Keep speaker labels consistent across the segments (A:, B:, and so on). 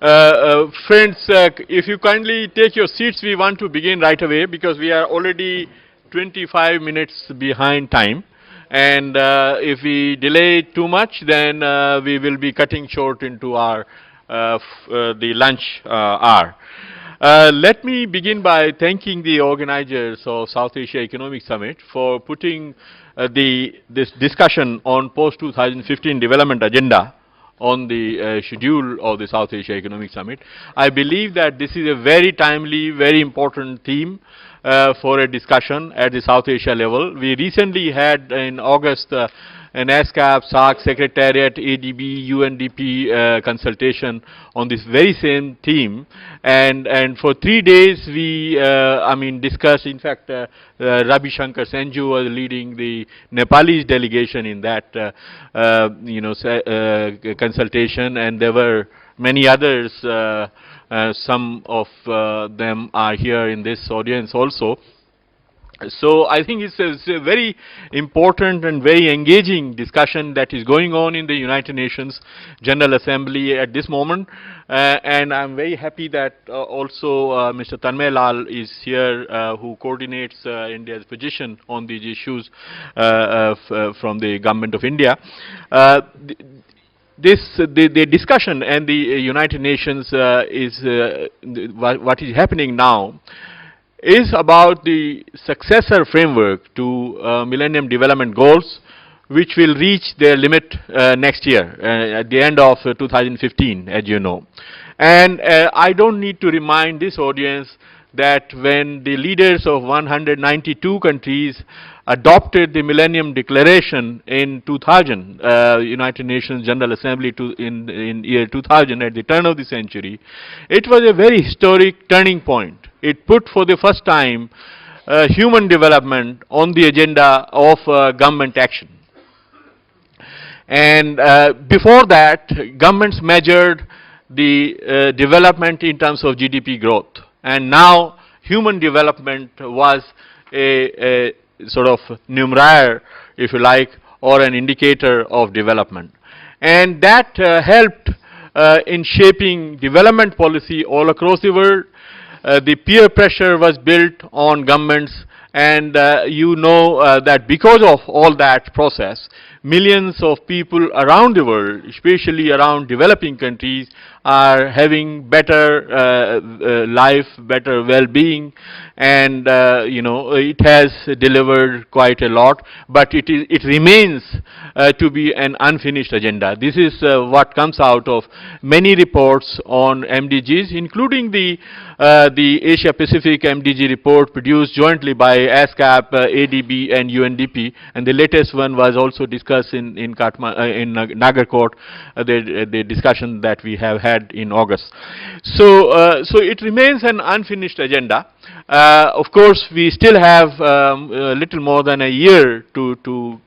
A: Friends, if you kindly take your seats, we want to begin right away because we are already 25 minutes behind time. And if we delay too much, then we will be cutting short into our the lunch hour. Let me begin by thanking the organizers of South Asia Economic Summit for putting this discussion on post-2015 development agenda on the schedule of the South Asia Economic Summit. I believe that this is a very timely, very important theme for a discussion at the South Asia level. We recently had in August an ESCAP, SAARC Secretariat, ADB, UNDP consultation on this very same theme, and for 3 days we discussed. In fact, Ravi Shankar Senju was leading the Nepalese delegation in that consultation, and there were many others. Some of them are here in this audience also. So I think it's a very important and very engaging discussion that is going on in the United Nations General Assembly at this moment. And I'm very happy that also Mr. Tanmay Lal is here, who coordinates India's position on these issues from the Government of India. The discussion and the United Nations what is happening now is about the successor framework to Millennium Development Goals, which will reach their limit next year at the end of 2015, as you know. And I don't need to remind this audience that when the leaders of 192 countries adopted the Millennium Declaration in 2000, United Nations General Assembly in year 2000, at the turn of the century, it was a very historic turning point. It put for the first time human development on the agenda of government action. And before that, governments measured the development in terms of GDP growth. And now human development was a sort of numeraire, if you like, or an indicator of development. And that helped in shaping development policy all across the world. The peer pressure was built on governments, and you know that because of all that process, millions of people around the world, especially around developing countries, are having better life, better well-being, and it has delivered quite a lot, but it remains to be an unfinished agenda. This is what comes out of many reports on MDGs, including the Asia Pacific MDG report produced jointly by ESCAP, ADB, and UNDP, and the latest one was also discussed in Nagarkot, the discussion that we have had in August. So it remains an unfinished agenda. Of course, we still have a little more than a year to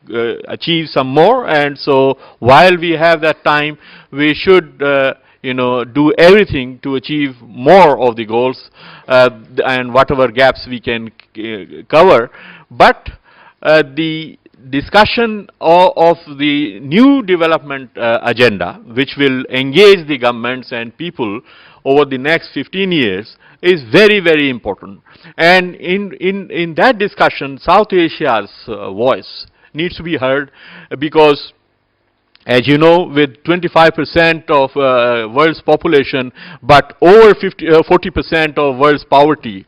A: achieve some more, and so while we have that time, we should do everything to achieve more of the goals and whatever gaps we can cover. But the discussion of the new development agenda, which will engage the governments and people over the next 15 years, is very, very important. And in that discussion, South Asia's voice needs to be heard, because as you know, with 25% of world's population, but over 40% of world's poverty,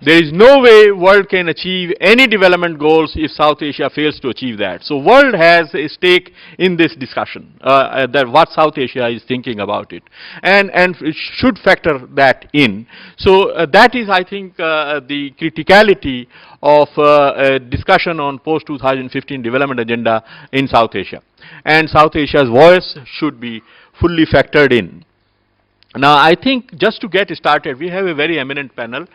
A: there is no way world can achieve any development goals if South Asia fails to achieve that. So world has a stake in this discussion, that what South Asia is thinking about it, and should factor that in. So that is, I think, the criticality of a discussion on post-2015 development agenda in South Asia. And South Asia's voice should be fully factored in. Now, I think just to get started, we have a very eminent panel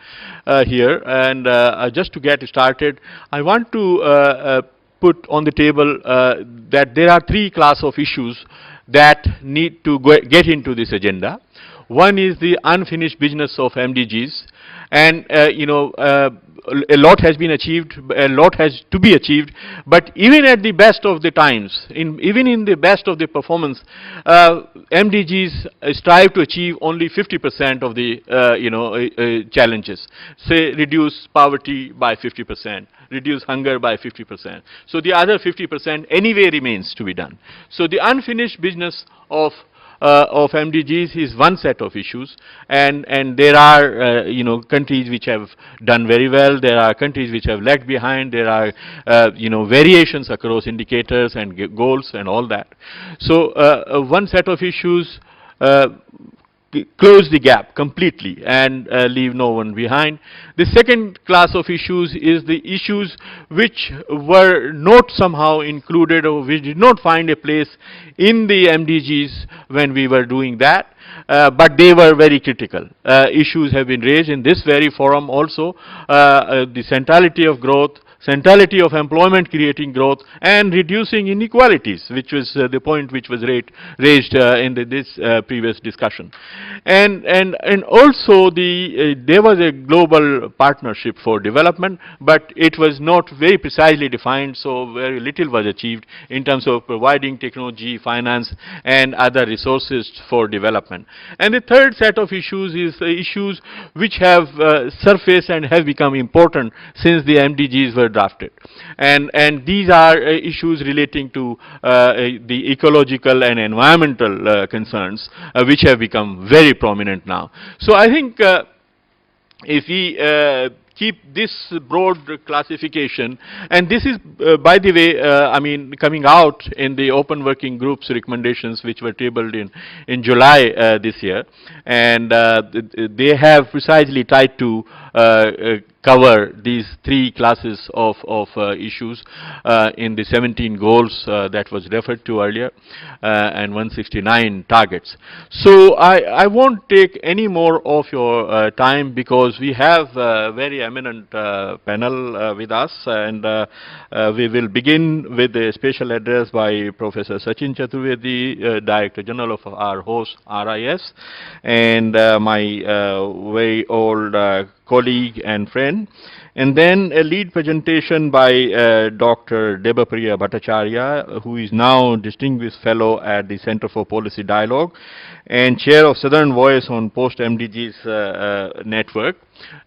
A: here, and just to get started, I want to put on the table that there are three classes of issues that need to get into this agenda. One is the unfinished business of MDGs, and a lot has been achieved, a lot has to be achieved, but even at the best of the times, even in the best of the performance, MDGs strive to achieve only 50% of the challenges. Say reduce poverty by 50%, reduce hunger by 50%. So the other 50% anyway remains to be done. So the unfinished business of MDGs is one set of issues, and there are countries which have done very well. There are countries which have lagged behind. There are variations across indicators and goals and all that. So one set of issues close the gap completely and leave no one behind. The second class of issues is the issues which were not somehow included or which did not find a place in the MDGs when we were doing that, but they were very critical. Issues have been raised in this very forum also, the centrality of growth, centrality of employment creating growth, and reducing inequalities, which was the point which was raised in this previous discussion. And also there was a global partnership for development, but it was not very precisely defined, so very little was achieved in terms of providing technology, finance, and other resources for development. And the third set of issues is issues which have surfaced and have become important since the MDGs were drafted. And these are issues relating to the ecological and environmental concerns, which have become very prominent now. So I think if we keep this broad classification, and this is, by the way, coming out in the open working group's recommendations, which were tabled in July this year, and they have precisely tried to cover these three classes of issues in the 17 goals that was referred to earlier, and 169 targets. So I won't take any more of your time, because we have a very eminent panel with us, and we will begin with a special address by Professor Sachin Chaturvedi, Director General of our host RIS, and my very old colleague and friend, and then a lead presentation by Dr. Debapriya Bhattacharya, who is now Distinguished Fellow at the Center for Policy Dialogue and Chair of Southern Voice on Post-MDGs Network,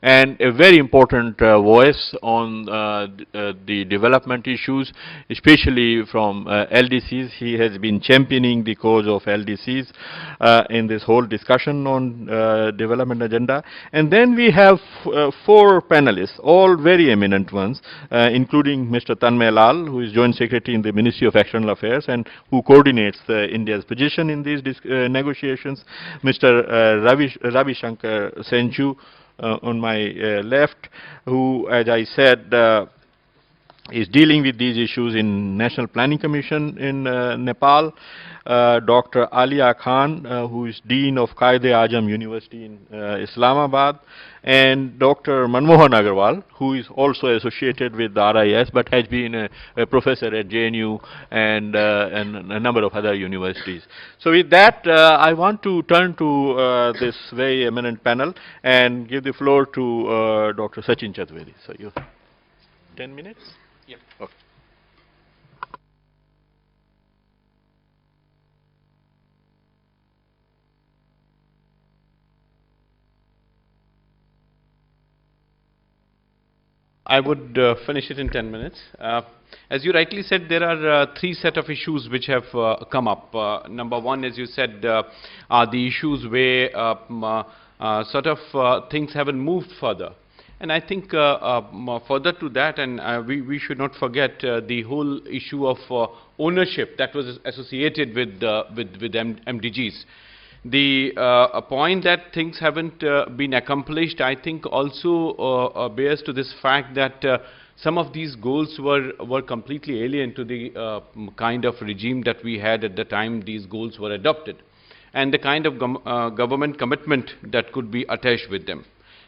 A: and a very important voice on the development issues, especially from LDCs. He has been championing the cause of LDCs in this whole discussion on development agenda. And then we have four panelists, all very eminent ones, including Mr. Tanmay Lal, who is Joint Secretary in the Ministry of External Affairs and who coordinates India's position in these negotiations, Mr. Ravi Shankar Senju, on my left, who, as I said, is dealing with these issues in National Planning Commission in Nepal, Dr. Alia Khan, who is Dean of Quaid-e-Azam University in Islamabad, and Dr. Manmohan Agarwal, who is also associated with the RIS but has been a professor at JNU and a number of other universities. So with that, I want to turn to this very eminent panel and give the floor to Dr. Sachin Chaturvedi. So you 10 minutes?
B: Yep.
A: Okay.
B: I would finish it in 10 minutes. As you rightly said, there are three set of issues which have come up. Number one, as you said, are the issues where things haven't moved further. And I think further to that, and we should not forget the whole issue of ownership that was associated with MDGs. The point that things haven't been accomplished, I think, also bears to this fact that some of these goals were completely alien to the kind of regime that we had at the time these goals were adopted, and the kind of government commitment that could be attached with them.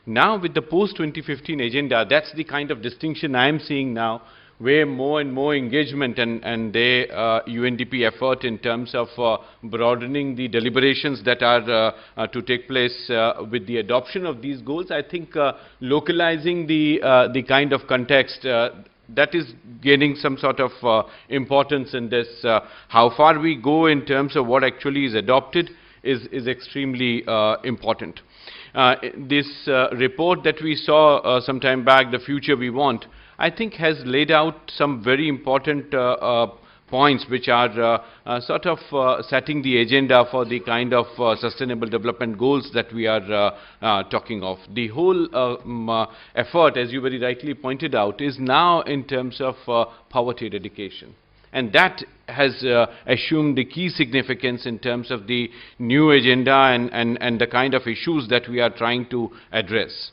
B: Now, with the post-2015 agenda, that's the kind of distinction I am seeing now, way more and more engagement and the UNDP effort in terms of broadening the deliberations that are to take place with the adoption of these goals, I think localizing the kind of context that is gaining some sort of importance in this. How far we go in terms of what actually is adopted is extremely important. This report that we saw some time back, The Future We Want, I think has laid out some very important points which are sort of setting the agenda for the kind of sustainable development goals that we are talking of. The whole effort, as you very rightly pointed out, is now in terms of poverty eradication. And that has assumed the key significance in terms of the new agenda and the kind of issues that we are trying to address.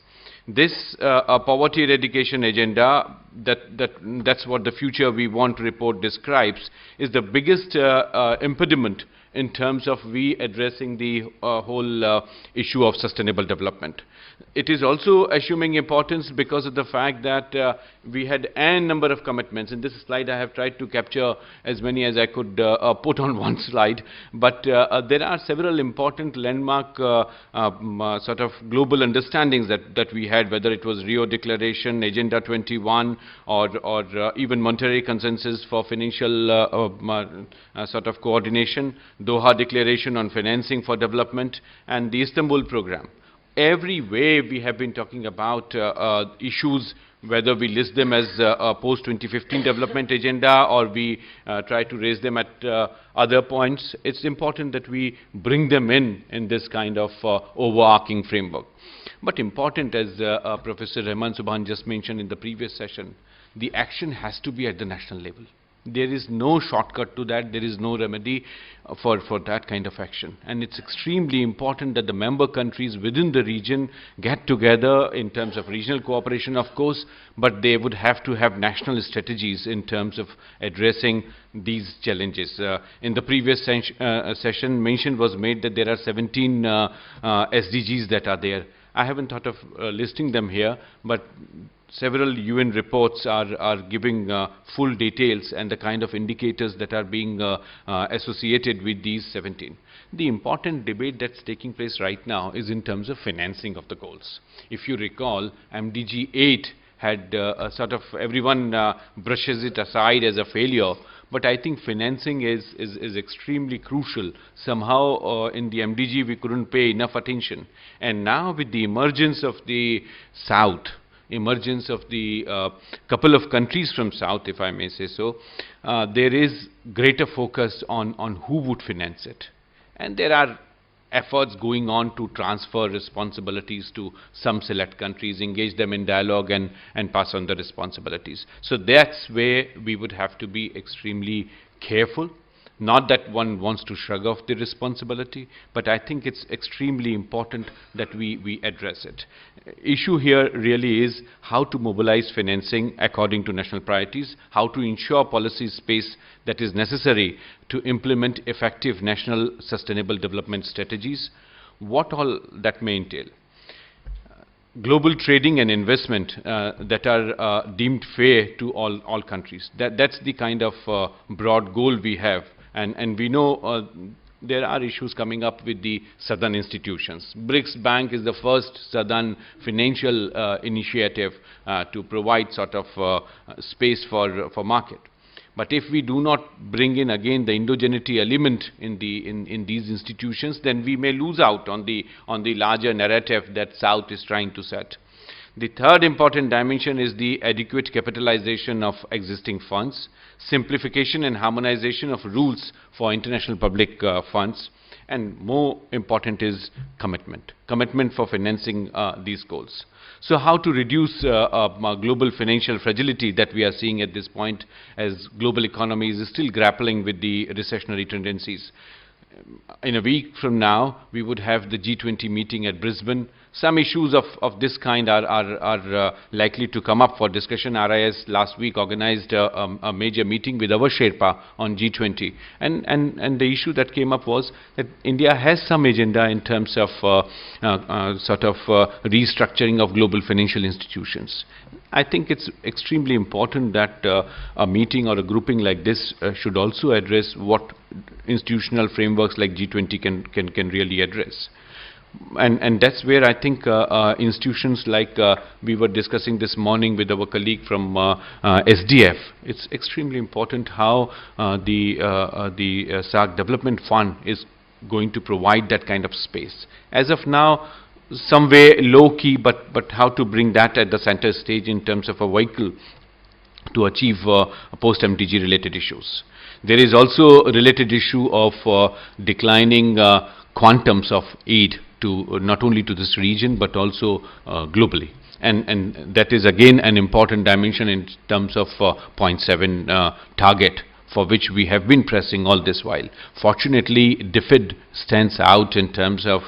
B: This poverty eradication agenda, that's what the Future We Want report describes, is the biggest impediment in terms of we addressing the whole issue of sustainable development. It is also assuming importance because of the fact that we had n number of commitments. In this slide I have tried to capture as many as I could put on one slide, but there are several important landmark sort of global understandings that we had, whether it was Rio Declaration, Agenda 21, or even Monterey Consensus for Financial sort of Coordination, Doha Declaration on Financing for Development, and the Istanbul Program. Every way we have been talking about issues, whether we list them as a post-2015 development agenda or we try to raise them at other points, it's important that we bring them in this kind of overarching framework. But important, as Professor Rahman Subhan just mentioned in the previous session, the action has to be at the national level. There is no shortcut to that. There is no remedy for that kind of action. And it's extremely important that the member countries within the region get together in terms of regional cooperation, of course, but they would have to have national strategies in terms of addressing these challenges. In the previous session, mention was made that there are 17 SDGs that are there. I haven't thought of listing them here, but several UN reports are giving full details and the kind of indicators that are being associated with these 17. The important debate that's taking place right now is in terms of financing of the goals. If you recall, MDG 8 had sort of everyone brushes it aside as a failure, but I think financing is extremely crucial. Somehow in the MDG we couldn't pay enough attention, and now with the emergence of the South, emergence of the couple of countries from South, if I may say so, there is greater focus on who would finance it. And there are efforts going on to transfer responsibilities to some select countries, engage them in dialogue and pass on the responsibilities. So that's where we would have to be extremely careful. Not that one wants to shrug off the responsibility, but I think it's extremely important that we address it. Issue here really is how to mobilize financing according to national priorities, how to ensure policy space that is necessary to implement effective national sustainable development strategies, what all that may entail. Global trading and investment that are deemed fair to all countries. That's the kind of broad goal we have. And we know there are issues coming up with the southern institutions. BRICS Bank is the first southern financial initiative to provide sort of space for market. But if we do not bring in again the endogeneity element in these institutions, then we may lose out on the larger narrative that South is trying to set. The third important dimension is the adequate capitalization of existing funds, simplification and harmonization of rules for international public funds, and more important is commitment for financing these goals. So how to reduce global financial fragility that we are seeing at this point, as global economies is still grappling with the recessionary tendencies. In a week from now, we would have the G20 meeting at Brisbane. some issues of this kind are likely to come up for discussion. RIS last week organized a major meeting with our Sherpa on G20, and the issue that came up was that India has some agenda in terms of restructuring of global financial institutions. I think it's extremely important that a meeting or a grouping like this should also address what institutional frameworks like G20 can really address. And that's where I think institutions like we were discussing this morning with our colleague from SDF, it's extremely important how the SAARC Development Fund is going to provide that kind of space. As of now, some way low-key, but how to bring that at the center stage in terms of a vehicle to achieve post-MDG related issues. There is also a related issue of declining quantums of aid to not only to this region but also globally. And that is again an important dimension in terms of 0.7 target, for which we have been pressing all this while. Fortunately, DFID stands out in terms of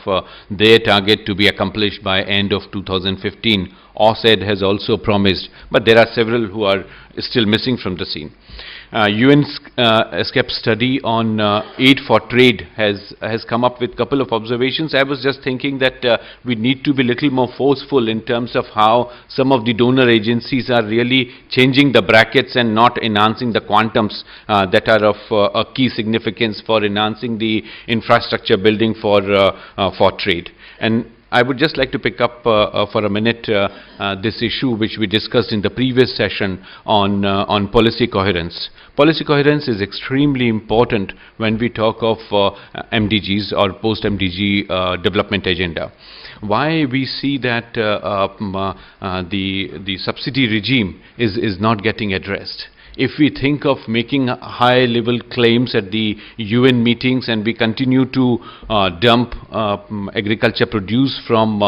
B: their target to be accomplished by end of 2015. OSED has also promised, but there are several who are still missing from the scene. UN's ESCAP study on aid for trade has come up with a couple of observations. I was just thinking that we need to be a little more forceful in terms of how some of the donor agencies are really changing the brackets and not enhancing the quantums that are of a key significance for enhancing the infrastructure building for trade. And I would just like to pick up for a minute this issue which we discussed in the previous session on policy coherence. Policy coherence is extremely important when we talk of MDGs or post-MDG development agenda. Why we see that the subsidy regime is not getting addressed. If we think of making high-level claims at the UN meetings and we continue to dump agriculture produce from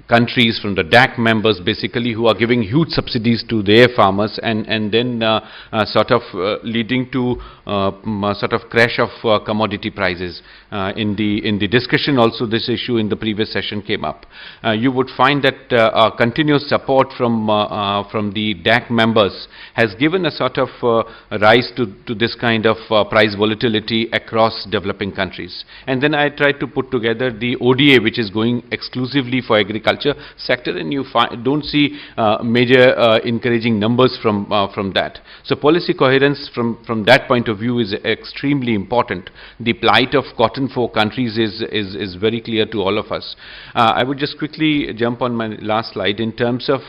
B: countries, from the DAC members basically, who are giving huge subsidies to their farmers and then leading to sort of crash of commodity prices. In the discussion also this issue in the previous session came up. You would find that continuous support from the DAC members has given a sort of rise to this kind of price volatility across developing countries. And then I tried to put together the ODA, which is going exclusively for agriculture sector, and you don't see major encouraging numbers from that. So policy coherence from that point of view is extremely important. The plight of cotton for countries is very clear to all of us. I would just quickly jump on my last slide in terms of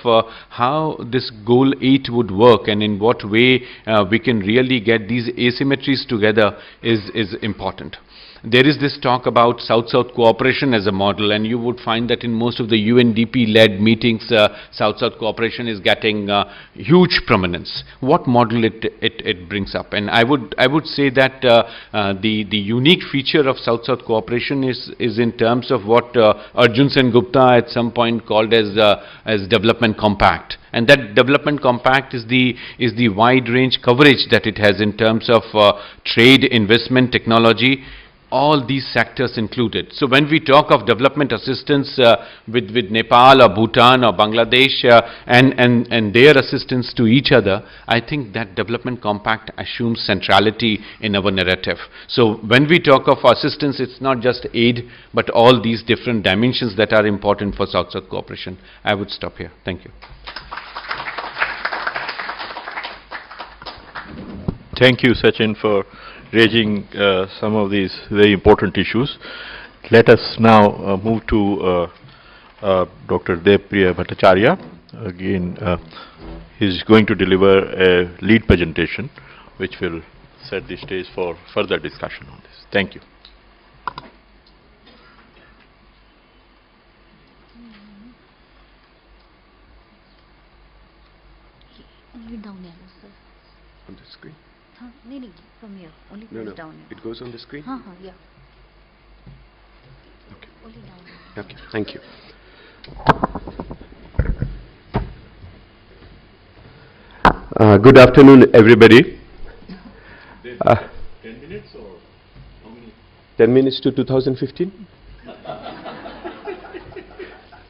B: how this goal 8 would work and in what way we can really get these asymmetries together is important. There is this talk about South-South cooperation as a model, and you would find that in most of the UNDP-led meetings, South-South cooperation is getting huge prominence. What model it brings up? And I would say that the unique feature of South-South cooperation is in terms of what Arjun Sen Gupta at some point called as development compact. And that development compact is the wide range coverage that it has in terms of trade, investment, technology, all these sectors included. So when we talk of development assistance with Nepal or Bhutan or Bangladesh and their assistance to each other, I think that development compact assumes centrality in our narrative. So when we talk of assistance, it's not just aid, but all these different dimensions that are important for South-South cooperation. I would stop here. Thank you.
A: Thank you, Sachin, for raising some of these very important issues. Let us now move to Dr. Debapriya Bhattacharya. Again, he's going to deliver a lead presentation which will set the stage for further discussion on this. Thank you.
C: Only down here, sir.
D: On the screen?
C: No, from here. Only
D: No,
C: down here.
D: it goes on the screen?
C: Yeah.
D: Okay.
C: Only down here.
D: Okay, thank you. Good afternoon, everybody.
A: 10 minutes or how many?
D: 10 minutes to 2015?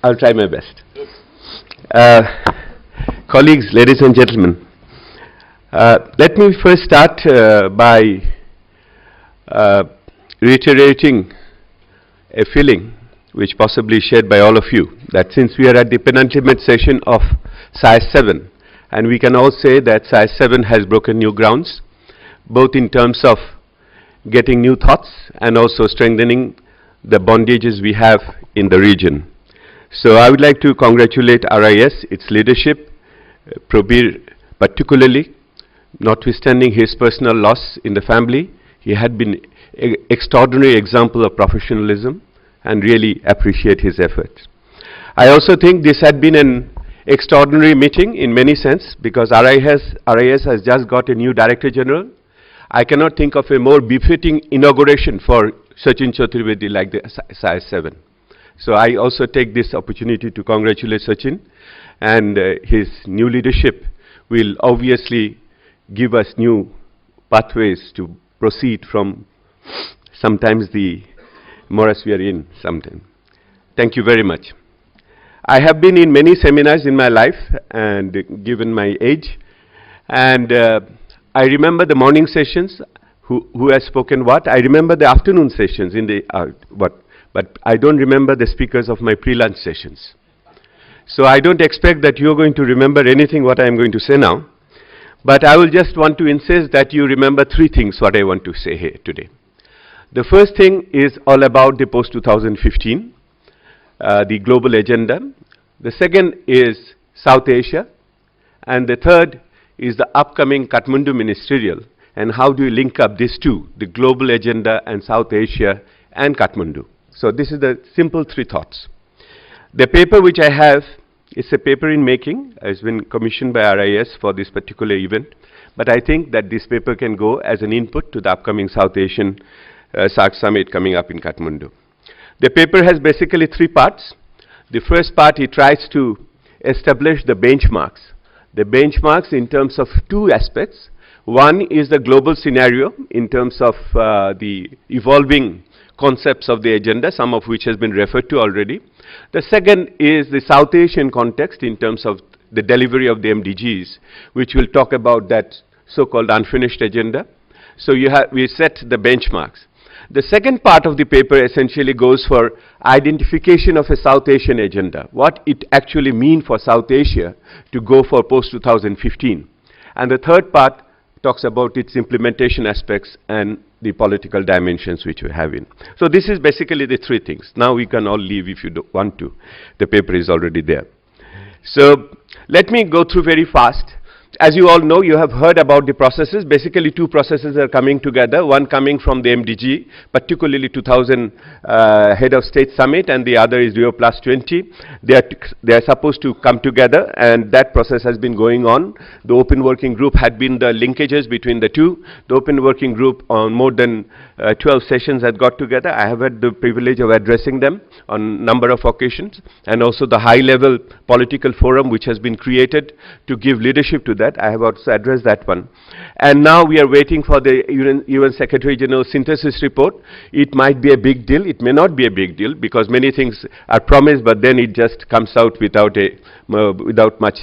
D: I'll try my best. Colleagues, ladies and gentlemen, let me first start by reiterating a feeling which possibly is shared by all of you, that since we are at the penultimate session of SIS 7, and we can all say that SIS 7 has broken new grounds, both in terms of getting new thoughts and also strengthening the bondages we have in the region. So I would like to congratulate RIS, its leadership, Probir particularly, notwithstanding his personal loss in the family. He had been an extraordinary example of professionalism, and really appreciate his efforts. I also think this had been an extraordinary meeting in many sense, because RIS has just got a new Director General. I cannot think of a more befitting inauguration for Sachin Chaturvedi like the SIS 7. So I also take this opportunity to congratulate Sachin, and his new leadership will obviously give us new pathways to proceed from sometimes the morass we are in sometimes. Thank you very much. I have been in many seminars in my life, and given my age, and I remember the morning sessions, who has spoken what. I remember the afternoon sessions in the but I don't remember the speakers of my pre-lunch sessions. So I don't expect that you're going to remember anything what I'm going to say now, but I will just want to insist that you remember three things what I want to say here today. The first thing is all about the post-2015, the global agenda. The second is South Asia, and the third is the upcoming Kathmandu Ministerial, and how do you link up these two, the global agenda and South Asia and Kathmandu. So this is the simple three thoughts. The paper which I have is a paper in making, has been commissioned by RIS for this particular event, but I think that this paper can go as an input to the upcoming South Asian SAARC summit coming up in Kathmandu. The paper has basically three parts. The first part, it tries to establish the benchmarks. The benchmarks in terms of two aspects. One is the global scenario in terms of the evolving concepts of the agenda, some of which has been referred to already. The second is the South Asian context in terms of the delivery of the MDGs, which will talk about that so-called unfinished agenda. So we set the benchmarks. The second part of the paper essentially goes for identification of a South Asian agenda, what it actually means for South Asia to go for post-2015. And the third part talks about its implementation aspects and the political dimensions which we have in. So this is basically the three things. Now we can all leave if you don't want to. The paper is already there. So let me go through very fast. As you all know, you have heard about the processes. Basically, two processes are coming together, one coming from the MDG, particularly 2000 Head of State Summit, and the other is Rio Plus 20. They are supposed to come together, and that process has been going on. The Open Working Group had been the linkages between the two. The Open Working Group on more than 12 sessions had got together. I have had the privilege of addressing them on number of occasions, and also the high-level political forum which has been created to give leadership to that. I have also addressed that one. And now we are waiting for the UN Secretary General synthesis report. It might be a big deal. It may not be a big deal, because many things are promised, but then it just comes out without much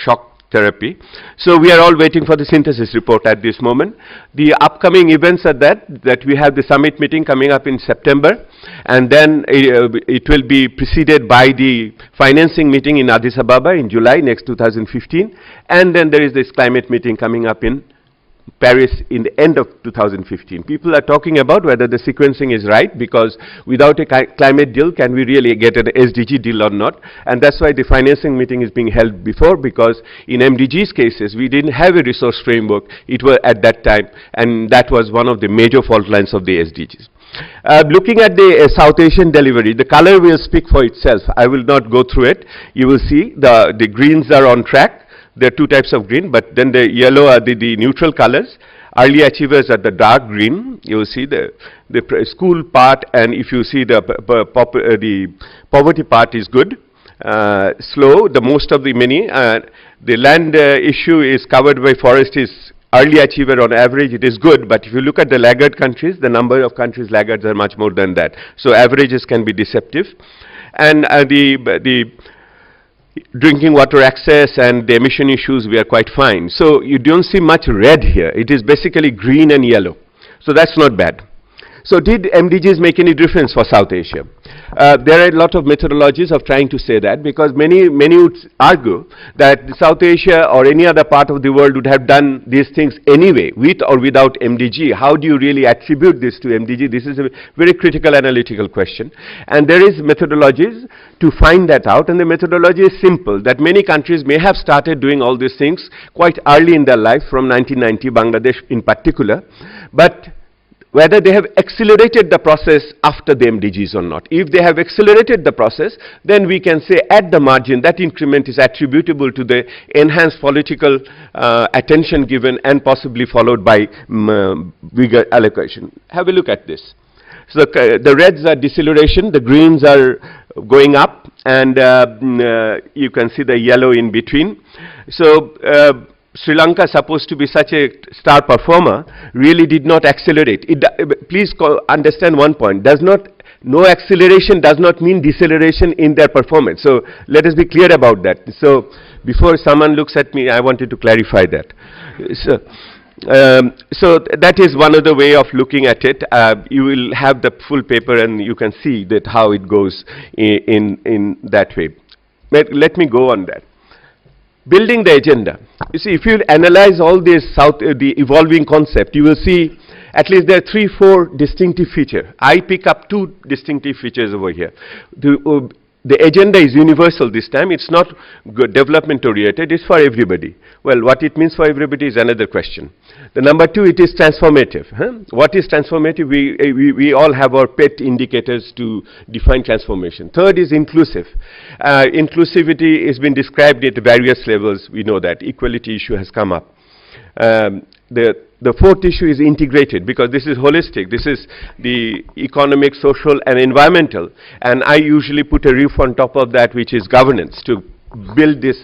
D: shock therapy. So we are all waiting for the synthesis report at this moment. The upcoming events are that we have the summit meeting coming up in September, and then it will be preceded by the financing meeting in Addis Ababa in July next 2015, and then there is this climate meeting coming up in Paris in the end of 2015. People are talking about whether the sequencing is right, because without a climate deal, can we really get an SDG deal or not? And that's why the financing meeting is being held before, because in MDGs cases, we didn't have a resource framework. It was at that time, and that was one of the major fault lines of the SDGs. Looking at the South Asian delivery, the color will speak for itself. I will not go through it. You will see the greens are on track. There are two types of green, but then the yellow are the neutral colors. Early achievers are the dark green. You will see the school part, and if you see the poverty part is good. Slow, the most of the many. The land issue is covered by forest is early achiever on average, it is good, but if you look at the laggard countries, the number of countries laggards are much more than that. So averages can be deceptive. And the drinking water access and the emission issues, we are quite fine. So you don't see much red here. It is basically green and yellow. So that's not bad. So did MDGs make any difference for South Asia? There are a lot of methodologies of trying to say that, because many would argue that South Asia or any other part of the world would have done these things anyway, with or without MDG. How do you really attribute this to MDG? This is a very critical analytical question. And there is methodologies to find that out, and the methodology is simple, that many countries may have started doing all these things quite early in their life, from 1990, Bangladesh in particular, but whether they have accelerated the process after the MDGs or not. If they have accelerated the process, then we can say at the margin that increment is attributable to the enhanced political attention given, and possibly followed by bigger allocation. Have a look at this. So the reds are deceleration, the greens are going up, and you can see the yellow in between. So Sri Lanka, supposed to be such a star performer, really did not accelerate. Please understand one point. No acceleration does not mean deceleration in their performance. So let us be clear about that. So before someone looks at me, I wanted to clarify that. So that is one of the way of looking at it. You will have the full paper and you can see that how it goes in that way. Let me go on that. Building the agenda. You see, if you analyze all this the evolving concept, you will see at least there are 3-4 distinctive features. I pick up 2 distinctive features over here. The agenda is universal this time. It's not development oriented, it's for everybody. Well, what it means for everybody is another question. The number 2, it is transformative. What is transformative? We all have our pet indicators to define transformation. Third is inclusive. Inclusivity has been described at various levels. We know that. Equality issue has come up. The fourth issue is integrated, because this is holistic. This is the economic, social, and environmental. And I usually put a roof on top of that, which is governance, to build this,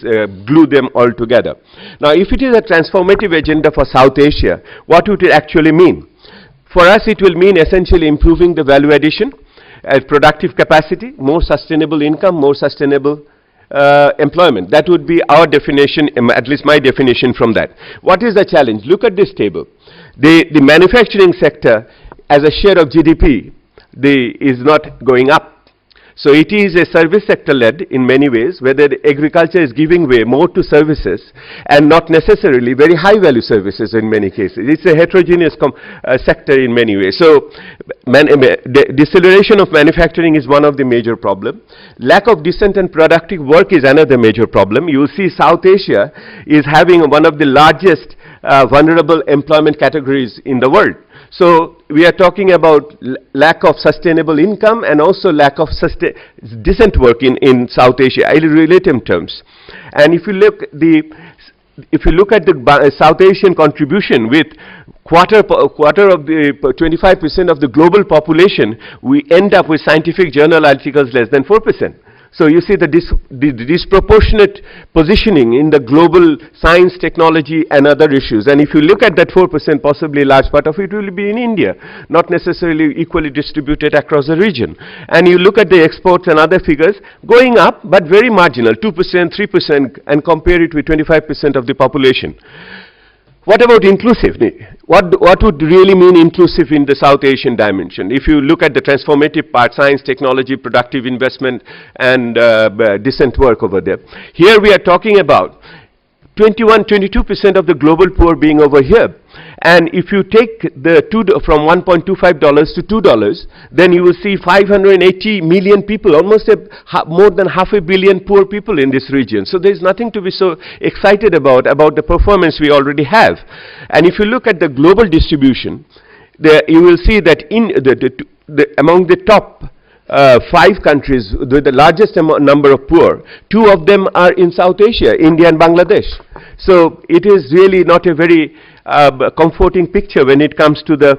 D: glue them all together. Now, if it is a transformative agenda for South Asia, what would it actually mean? For us, it will mean essentially improving the value addition, productive capacity, more sustainable income, more sustainable employment. That would be our definition, at least my definition from that. What is the challenge? Look at this table. The manufacturing sector as a share of GDP is not going up. So it is a service sector led in many ways, whether the agriculture is giving way more to services and not necessarily very high value services in many cases. It's a heterogeneous sector in many ways. So the deceleration of manufacturing is one of the major problems. Lack of decent and productive work is another major problem. You will see South Asia is having one of the largest vulnerable employment categories in the world. So we are talking about lack of sustainable income and also lack of decent work in South Asia, in relative terms. And if you look at the South Asian contribution with quarter of the 25% of the global population, we end up with scientific journal articles less than 4%. So you see the disproportionate positioning in the global science, technology, and other issues. And if you look at that 4%, possibly a large part of it will be in India, not necessarily equally distributed across the region. And you look at the exports and other figures going up, but very marginal, 2%, 3%, and compare it with 25% of the population. What about inclusive? What would really mean inclusive in the South Asian dimension? If you look at the transformative part, science, technology, productive investment, and decent work over there. Here we are talking about 22% of the global poor being over here. And if you take the from $1.25 to $2, then you will see 580 million people, almost more than 500 million poor people in this region. So there is nothing to be so excited about the performance we already have. And if you look at the global distribution, you will see that in among the top 5 countries with the largest number of poor, 2 of them are in South Asia, India and Bangladesh. So it is really not a very comforting picture when it comes to the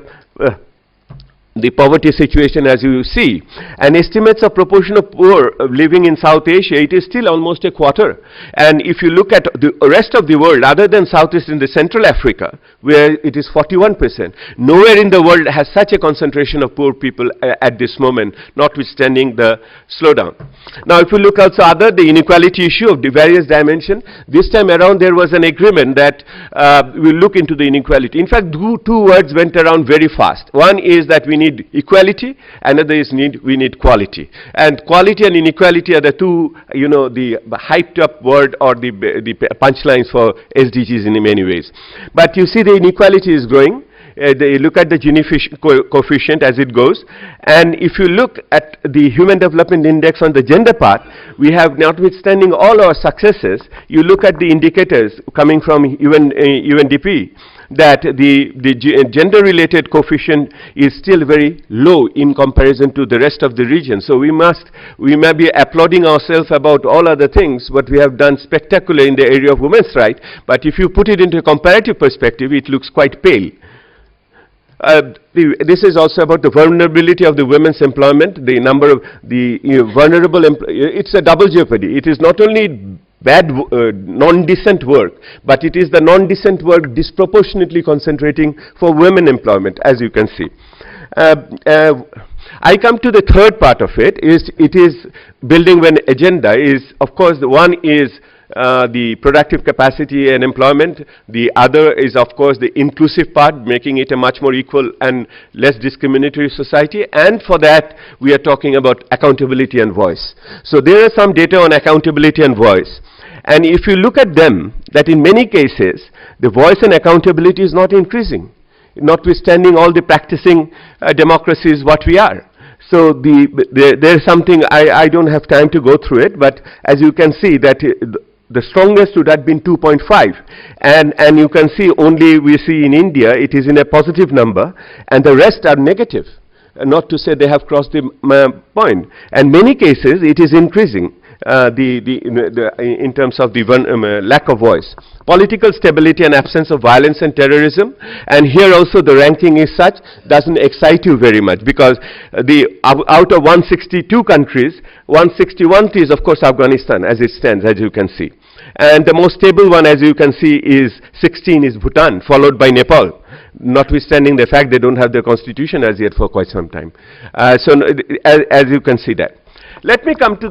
D: the poverty situation as you see. And estimates of proportion of poor living in South Asia, it is still almost a quarter. And if you look at the rest of the world, other than Southeast and the Central Africa, where it is 41%, nowhere in the world has such a concentration of poor people at this moment, notwithstanding the slowdown. Now, if you look also the inequality issue of the various dimensions, this time around there was an agreement that we'll look into the inequality. In fact, two words went around very fast. One is that we need equality, another is we need quality. And quality and inequality are the two, the hyped up word or the punchlines for SDGs in many ways. But you see the inequality is growing. They look at the Gini coefficient as it goes, and if you look at the Human Development Index on the gender part, we have, notwithstanding all our successes, you look at the indicators coming from UNDP, that the gender-related coefficient is still very low in comparison to the rest of the region. So we may be applauding ourselves about all other things, but we have done spectacular in the area of women's rights. But if you put it into a comparative perspective, it looks quite pale. This is also about the vulnerability of the women's employment, the number of the vulnerable, it's a double jeopardy. It is not only bad, non-decent work, but it is the non-decent work disproportionately concentrating for women employment, as you can see. I come to the third part of it is building an agenda is, of course, the one is the productive capacity and employment. The other is, of course, the inclusive part, making it a much more equal and less discriminatory society. And for that, we are talking about accountability and voice. So there are some data on accountability and voice. And if you look at them, that in many cases, the voice and accountability is not increasing, notwithstanding all the practicing democracies what we are. So there's something, I don't have time to go through it, but as you can see that the strongest would have been 2.5, and you can see only we see in India it is in a positive number, and the rest are negative. Not to say they have crossed the point. And many cases it is increasing in terms of the lack of voice. Political stability and absence of violence and terrorism, and here also the ranking is such, doesn't excite you very much, because out of 162 countries, 161th is of course Afghanistan as it stands, as you can see. And the most stable one, as you can see, is 16 is Bhutan, followed by Nepal, notwithstanding the fact they don't have their constitution as yet for quite some time. So as you can see that. Let me come to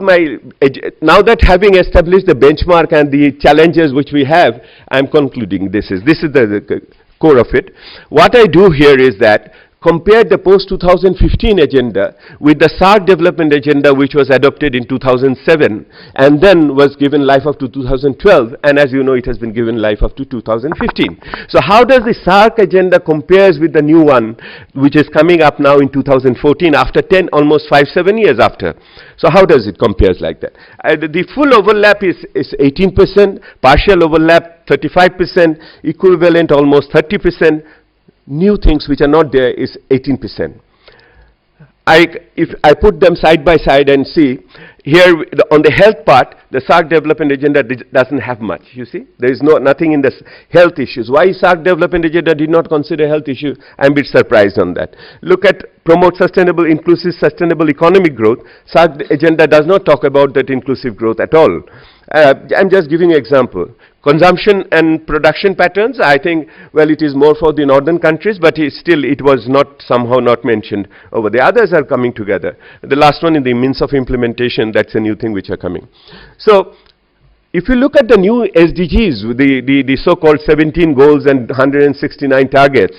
D: now that having established the benchmark and the challenges which we have, I'm concluding this is the core of it. What I do here is that compare the post-2015 agenda with the SARC development agenda, which was adopted in 2007 and then was given life up to 2012, and as you know, it has been given life up to 2015. So how does the SARC agenda compares with the new one, which is coming up now in 2014, after almost 5-7 years after? So how does it compares like that? The full overlap is 18%, partial overlap 35%, equivalent almost 30%. New things which are not there is 18%. If I put them side by side and see, here on the health part, the SARC development agenda doesn't have much, you see. There is nothing in the health issues. Why SARC development agenda did not consider health issues? I'm a bit surprised on that. Look at promote sustainable, inclusive, sustainable economic growth. SARC agenda does not talk about that inclusive growth at all. I'm just giving an example. Consumption and production patterns, I think, well, it is more for the northern countries, but still it was somehow not mentioned over. The others are coming together. The last one in the means of implementation, that's a new thing which are coming. So if you look at the new SDGs, the so-called 17 goals and 169 targets,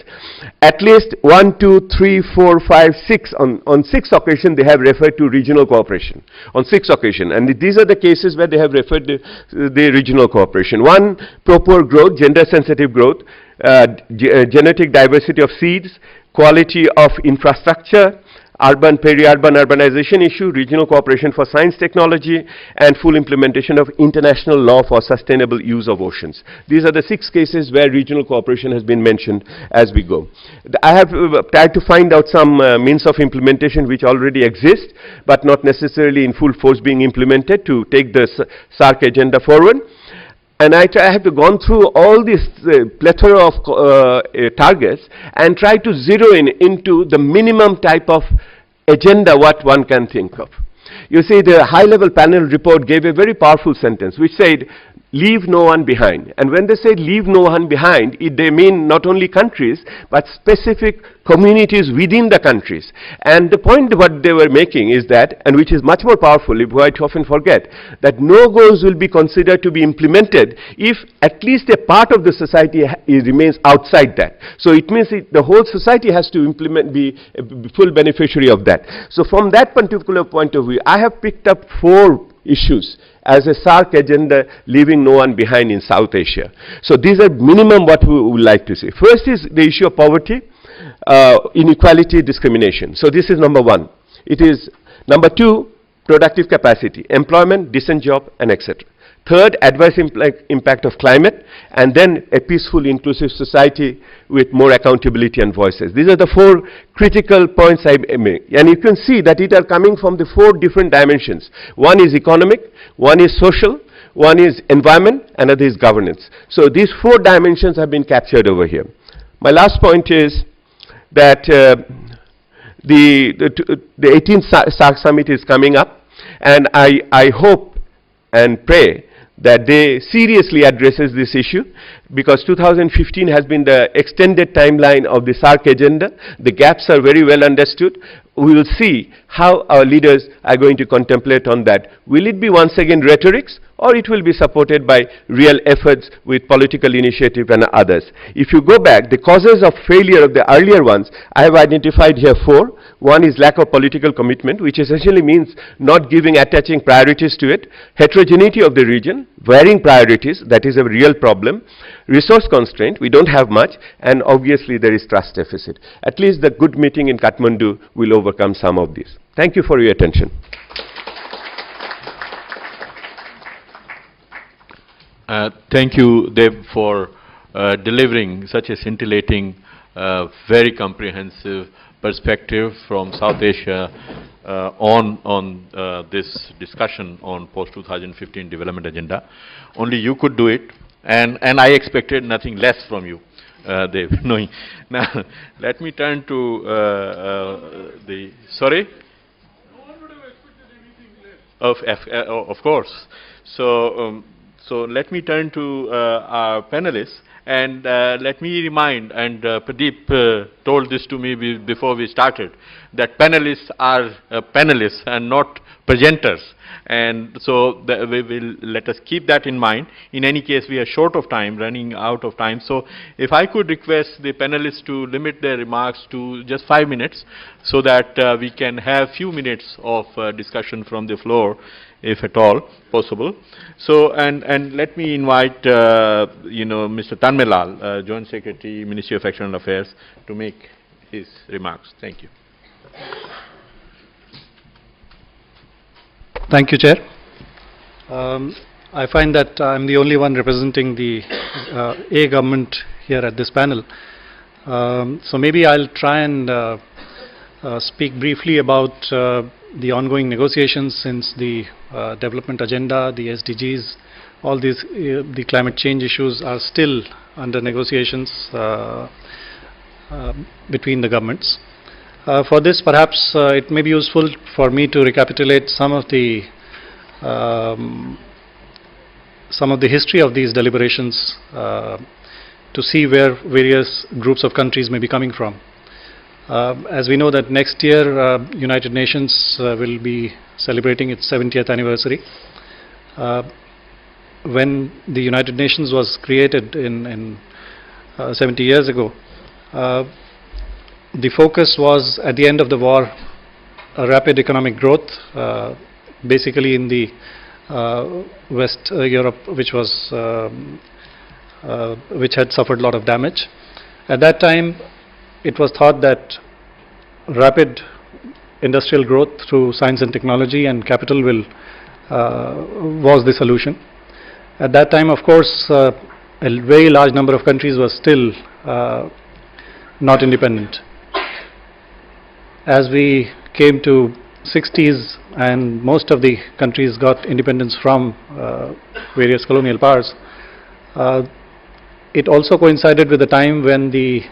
D: at least 1, 2, 3, 4, 5, 6, on 6 occasions they have referred to regional cooperation. On 6 occasions. And these are the cases where they have referred to the regional cooperation. One, proper growth, gender-sensitive growth, genetic diversity of seeds, quality of infrastructure, urban, peri-urban urbanization issue, regional cooperation for science technology, and full implementation of international law for sustainable use of oceans. These are the 6 cases where regional cooperation has been mentioned as we go. I have tried to find out some means of implementation which already exist, but not necessarily in full force being implemented to take the SARC agenda forward. and I have to gone through all this plethora of targets and try to zero in into the minimum type of agenda what one can think of. You see, the high-level panel report gave a very powerful sentence which said, leave no one behind. And when they say leave no one behind, they mean not only countries, but specific communities within the countries. And the point what they were making is that, and which is much more powerful, if I often forget, that no goals will be considered to be implemented if at least a part of the society remains outside that. So it means the whole society has to be a full beneficiary of that. So from that particular point of view, I have picked up 4 issues as a SAARC agenda, leaving no one behind in South Asia. So these are minimum what we would like to see. First is the issue of poverty, inequality, discrimination. So this is number 1. It is number 2, productive capacity, employment, decent job, and etc. Third, adverse impact of climate, and then a peaceful, inclusive society with more accountability and voices. These are the 4 critical points I make. And you can see that it are coming from the 4 different dimensions. One is economic, one is social, one is environment, another is governance. So these 4 dimensions have been captured over here. My last point is that the 18th SAARC summit is coming up, and I hope and pray that they seriously addresses this issue, because 2015 has been the extended timeline of the SAARC agenda. The gaps are very well understood. We will see how our leaders are going to contemplate on that. Will it be once again rhetorics, or it will be supported by real efforts with political initiative and others? If you go back, the causes of failure of the earlier ones, I have identified here 4. One is lack of political commitment, which essentially means not attaching priorities to it. Heterogeneity of the region, varying priorities, that is a real problem. Resource constraint, we don't have much, and obviously there is trust deficit. At least the good meeting in Kathmandu will overcome some of these. Thank you for your attention.
A: Thank you, Deb, for delivering such a scintillating, very comprehensive perspective from South Asia on this discussion on post-2015 development agenda. Only you could do it, and I expected nothing less from you, Deb. Knowing. Now, let me turn to the... Sorry? No one would have expected anything less. Of course. So, so let me turn to our panelists, and let me remind, and Pradeep told this to me before we started, that panelists are panelists and not presenters. And so we will let us keep that in mind. In any case, we are short of time, running out of time. So if I could request the panelists to limit their remarks to just 5 minutes, so that we can have few minutes of discussion from the floor, if at all possible. So, and let me invite, Mr. Tanmelal, Joint Secretary, Ministry of External Affairs, to make his remarks. Thank you.
E: Thank you, Chair. I find that I'm the only one representing the A government here at this panel. So maybe I'll try and speak briefly about the ongoing negotiations since the development agenda, the SDGs, all these, the climate change issues are still under negotiations between the governments. For this, perhaps it may be useful for me to recapitulate some of the history of these deliberations to see where various groups of countries may be coming from. As we know that next year United Nations will be celebrating its 70th anniversary. When the United Nations was created in 70 years ago, the focus was, at the end of the war, a rapid economic growth, basically in the West Europe, which had suffered a lot of damage. At that time, it was thought that rapid industrial growth through science and technology and capital was the solution. At that time, of course, a very large number of countries were still not independent. As we came to 60s and most of the countries got independence from various colonial powers, It also coincided with the time when the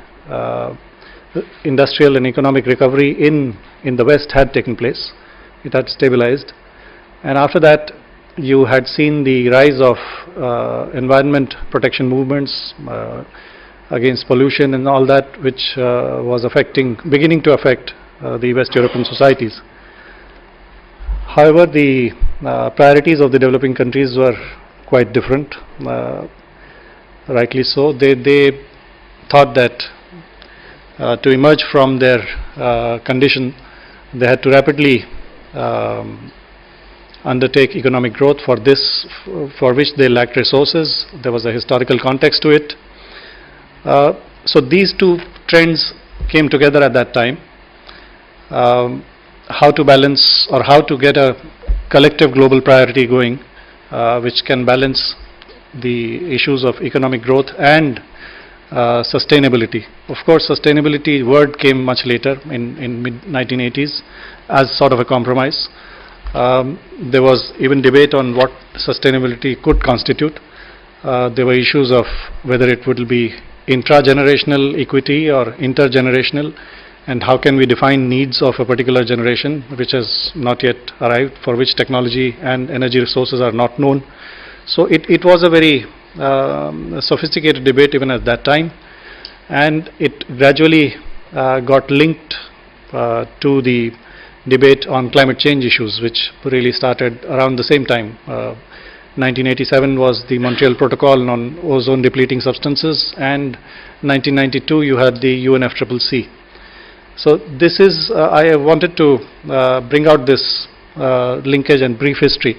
E: industrial and economic recovery in the West had taken place. It had stabilized. And after that, you had seen the rise of environment protection movements against pollution and all that, which was beginning to affect the West European societies. However, the priorities of the developing countries were quite different, rightly so. They thought that to emerge from their condition, they had to rapidly undertake economic growth. For which they lacked resources. There was a historical context to it. So these two trends came together at that time. How to balance, or how to get a collective global priority going, which can balance the issues of economic growth and sustainability. Of course, sustainability word came much later in mid-1980s as sort of a compromise. There was even debate on what sustainability could constitute. There were issues of whether it would be intra-generational equity or intergenerational, and how can we define needs of a particular generation which has not yet arrived, for which technology and energy resources are not known. So it was a very sophisticated debate even at that time, and it gradually got linked to the debate on climate change issues, which really started around the same time. 1987 was the Montreal Protocol on ozone depleting substances, and 1992 you had the UNFCCC. So this is, I wanted to bring out this linkage and brief history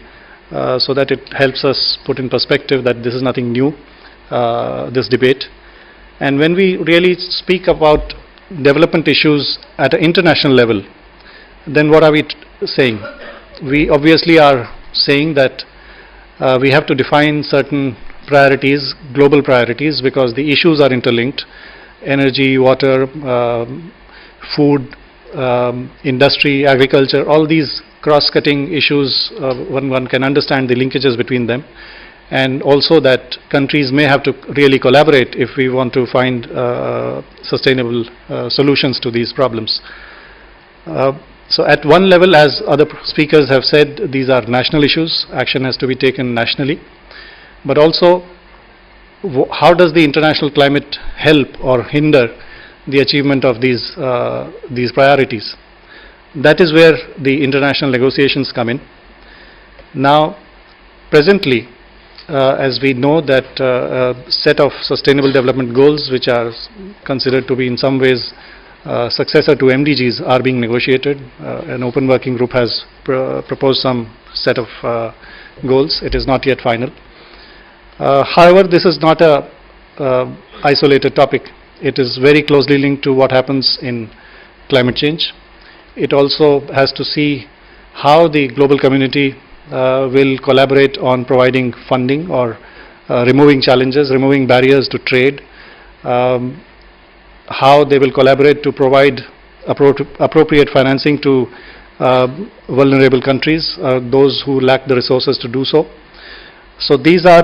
E: so that it helps us put in perspective that this is nothing new, this debate. And when we really speak about development issues at an international level, then what are we saying? We obviously are saying that we have to define certain priorities, global priorities, because the issues are interlinked. Energy, water, food, industry, agriculture, all these cross-cutting issues, one can understand the linkages between them, and also that countries may have to really collaborate if we want to find sustainable solutions to these problems. So at one level, as other speakers have said, these are national issues. Action has to be taken nationally. But also, how does the international climate help or hinder the achievement of these priorities? That is where the international negotiations come in. Now, presently, as we know that a set of sustainable development goals, which are considered to be in some ways successor to MDGs, are being negotiated. An open working group has proposed some set of goals. It is not yet final. However, this is not a isolated topic. It is very closely linked to what happens in climate change. It also has to see how the global community will collaborate on providing funding or removing challenges, removing barriers to trade, how they will collaborate to provide appropriate financing to vulnerable countries, those who lack the resources to do so. So these are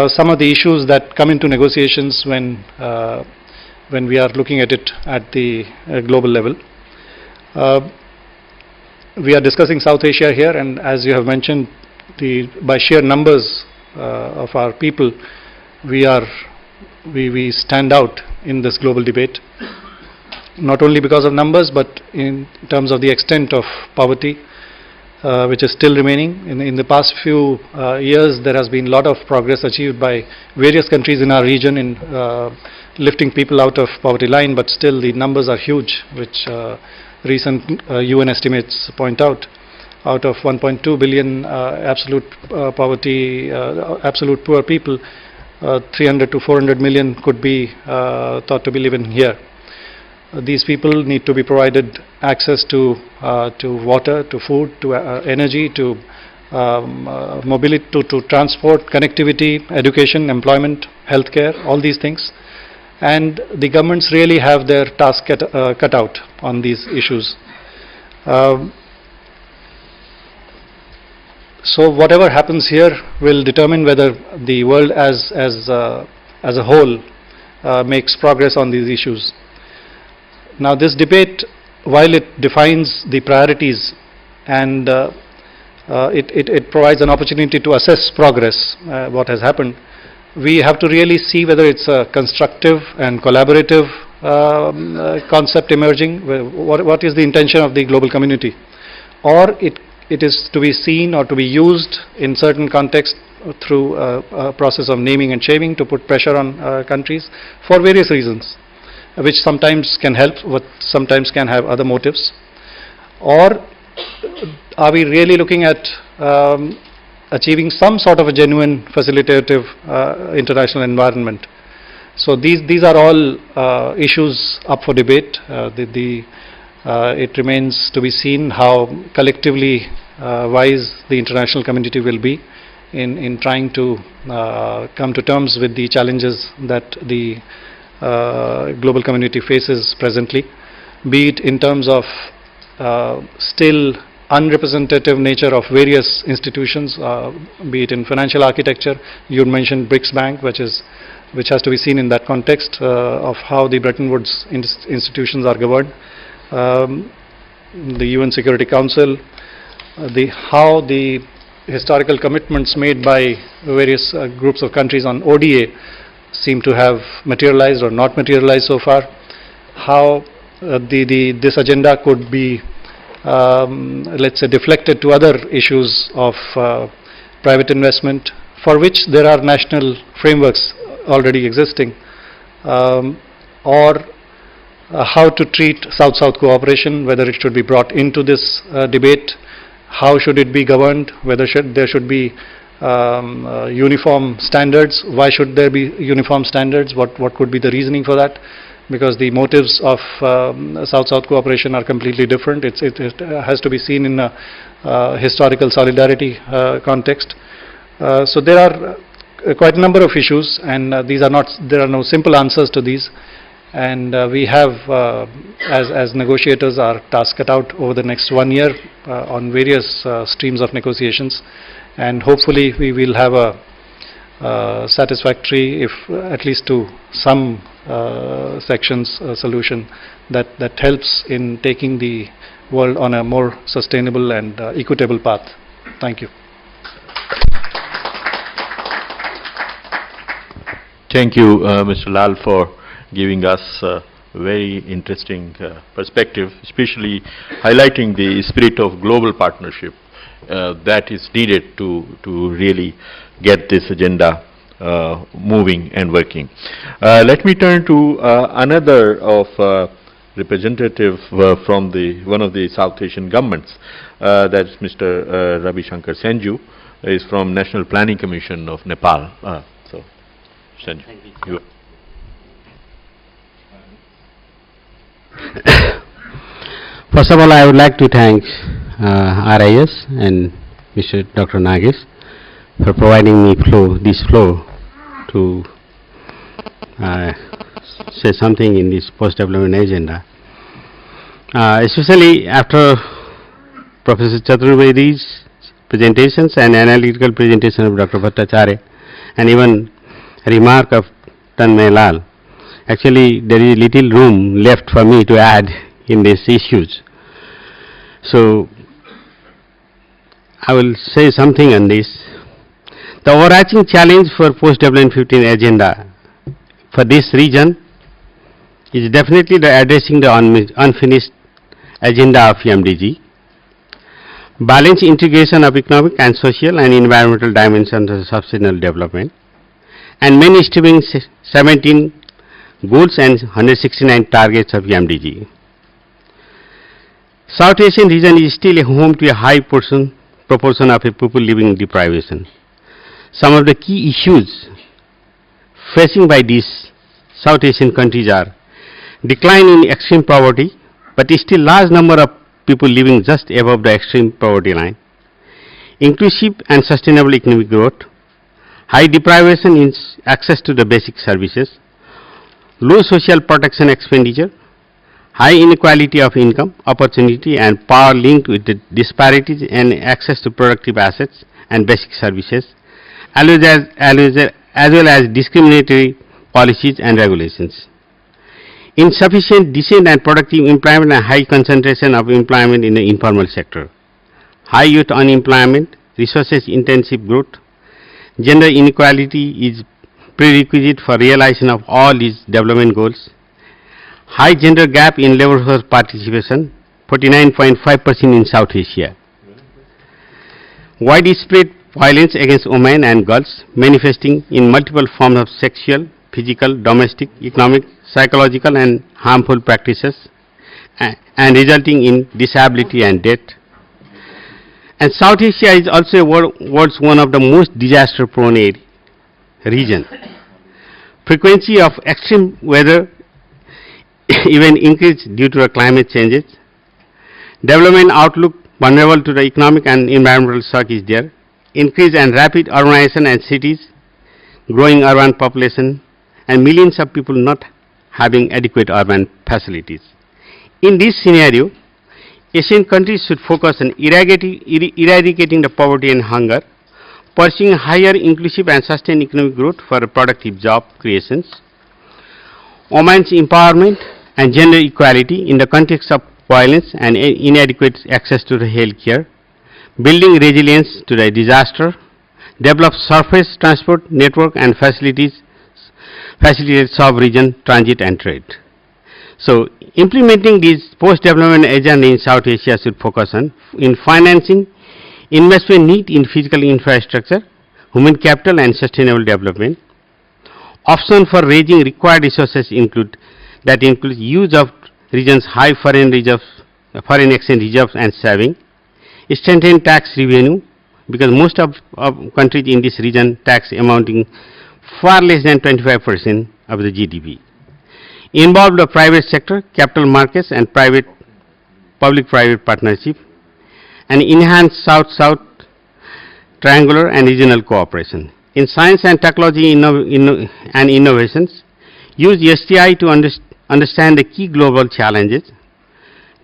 E: some of the issues that come into negotiations when we are looking at it at the global level. We are discussing South Asia here, and as you have mentioned, by sheer numbers of our people, we stand out in this global debate, not only because of numbers, but in terms of the extent of poverty, which is still remaining. In the past few years, there has been a lot of progress achieved by various countries in our region in lifting people out of poverty line, but still the numbers are huge, which recent UN estimates point out. Out of 1.2 billion absolute poverty, absolute poor people, 300 to 400 million could be thought to be living here. These people need to be provided access to water, to food, to energy, to mobility, to transport, connectivity, education, employment, healthcare, all these things. And the governments really have their task cut out on these issues. So whatever happens here will determine whether the world as a whole makes progress on these issues. Now this debate, while it defines the priorities and it provides an opportunity to assess progress, what has happened, we have to really see whether it's a constructive and collaborative concept emerging. What is the intention of the global community? Or it is to be seen or to be used in certain contexts through a process of naming and shaming to put pressure on countries for various reasons, which sometimes can help, but sometimes can have other motives. Or are we really looking at achieving some sort of a genuine facilitative international environment? So these are all issues up for debate. It remains to be seen how collectively wise the international community will be in trying to come to terms with the challenges that the global community faces presently, be it in terms of still unrepresentative nature of various institutions, be it in financial architecture. You mentioned BRICS Bank, which has to be seen in that context of how the Bretton Woods institutions are governed, the UN Security Council, how the historical commitments made by various groups of countries on ODA seem to have materialized or not materialized so far, how this agenda could be let's say deflected to other issues of private investment, for which there are national frameworks already existing, or how to treat South-South cooperation, whether it should be brought into this debate, how should it be governed, whether there should be uniform standards, why should there be uniform standards, what could be the reasoning for that, because the motives of South-South cooperation are completely different. It has to be seen in a historical solidarity context. So there are quite a number of issues, and there are no simple answers to these, and we have as negotiators our task cut out over the next 1 year on various streams of negotiations, and hopefully we will have a satisfactory, if at least to some sections, solution that helps in taking the world on a more sustainable and equitable path. Thank you.
A: Thank you, Mr. Lal, for giving us a very interesting perspective, especially highlighting the spirit of global partnership that is needed to really get this agenda moving and working. Let me turn to another of representative from one of the South Asian governments, that's Mr. Ravi Shankar Senju, is from National Planning Commission of Nepal. So, Senju, you.
F: First of all, I would like to thank RIS and Mr. Dr. Nagesh for providing me this floor to say something in this post-development agenda. Especially after Professor Chaturvedi's presentations and analytical presentation of Dr. Bhattacharya, and even remark of Tanmay Lal, actually there is little room left for me to add in these issues. So I will say something on this. The overarching challenge for post-development 15 agenda for this region is definitely addressing the unfinished agenda of MDG, balanced integration of economic and social and environmental dimensions of sustainable development, and mainstreaming 17 goals and 169 targets of MDG. South Asian region is still a home to a high proportion of people living in deprivation. Some of the key issues facing by these South Asian countries are decline in extreme poverty, but still large number of people living just above the extreme poverty line, inclusive and sustainable economic growth, high deprivation in access to the basic services, low social protection expenditure, high inequality of income, opportunity and power linked with the disparities in access to productive assets and basic services, as well as discriminatory policies and regulations. Insufficient, decent and productive employment and high concentration of employment in the informal sector. High youth unemployment, resources intensive growth, gender inequality is prerequisite for realization of all these development goals. High gender gap in labor force participation, 49.5% in South Asia. Widespread violence against women and girls, manifesting in multiple forms of sexual, physical, domestic, economic, psychological and harmful practices, and resulting in disability and death. And South Asia is also world's one of the most disaster-prone region. Frequency of extreme weather even increased due to the climate changes. Development outlook vulnerable to the economic and environmental shock is there. Increase and rapid urbanization and cities, growing urban population, and millions of people not having adequate urban facilities. In this scenario, Asian countries should focus on eradicating the poverty and hunger, pursuing higher inclusive and sustained economic growth for productive job creations, women's empowerment and gender equality in the context of violence and inadequate access to the health care, building resilience to the disaster, develop surface transport network and facilitate sub-region transit and trade. So, implementing this post-development agenda in South Asia should focus on in financing investment need in physical infrastructure, human capital and sustainable development. Option for raising required resources includes use of region's high foreign exchange reserves and saving, strengthen tax revenue, because most of countries in this region tax amounting far less than 25% of the GDP. Involve the private sector, capital markets and public-private partnership, and enhance South-South triangular and regional cooperation. In science and technology and innovations, use STI to understand the key global challenges,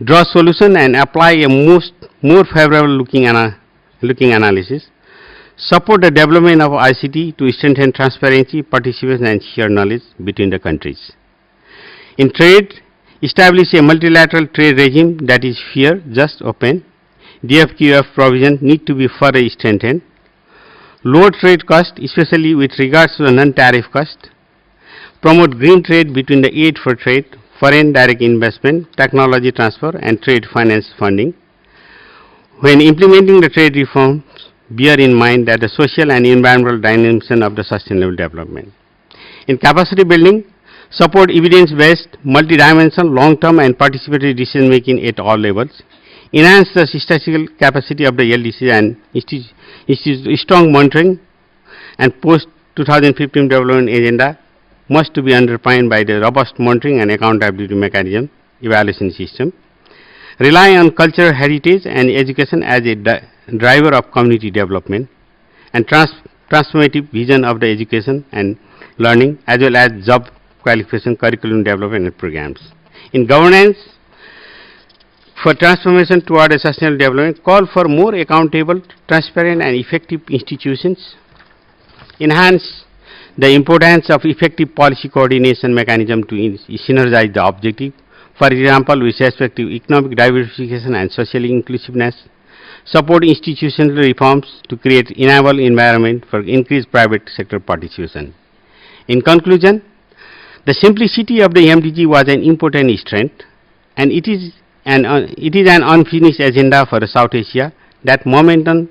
F: draw solution and apply a more favorable looking analysis, support the development of ICT to strengthen transparency, participation and share knowledge between the countries. In trade, establish a multilateral trade regime that is fair, just, open. DFQF provision need to be further strengthened. Lower trade cost, especially with regards to the non-tariff cost. Promote green trade between the aid for trade, foreign direct investment, technology transfer and trade finance funding. When implementing the trade reforms, bear in mind that the social and environmental dimension of the sustainable development. In capacity building, support evidence-based, multi-dimensional, long-term and participatory decision-making at all levels. Enhance the statistical capacity of the LDC and strong monitoring and post-2015 development agenda must to be underpinned by the robust monitoring and accountability mechanism, evaluation system. Rely on cultural heritage and education as a driver of community development and transformative vision of the education and learning as well as job qualification, curriculum development and programs. In governance, for transformation toward a sustainable development, call for more accountable, transparent and effective institutions. Enhance the importance of effective policy coordination mechanism to synergize the objective. For example, with respect to economic diversification and social inclusiveness, support institutional reforms to create enable environment for increased private sector participation. In conclusion, the simplicity of the MDG was an important strength, and it is an unfinished agenda for South Asia. That momentum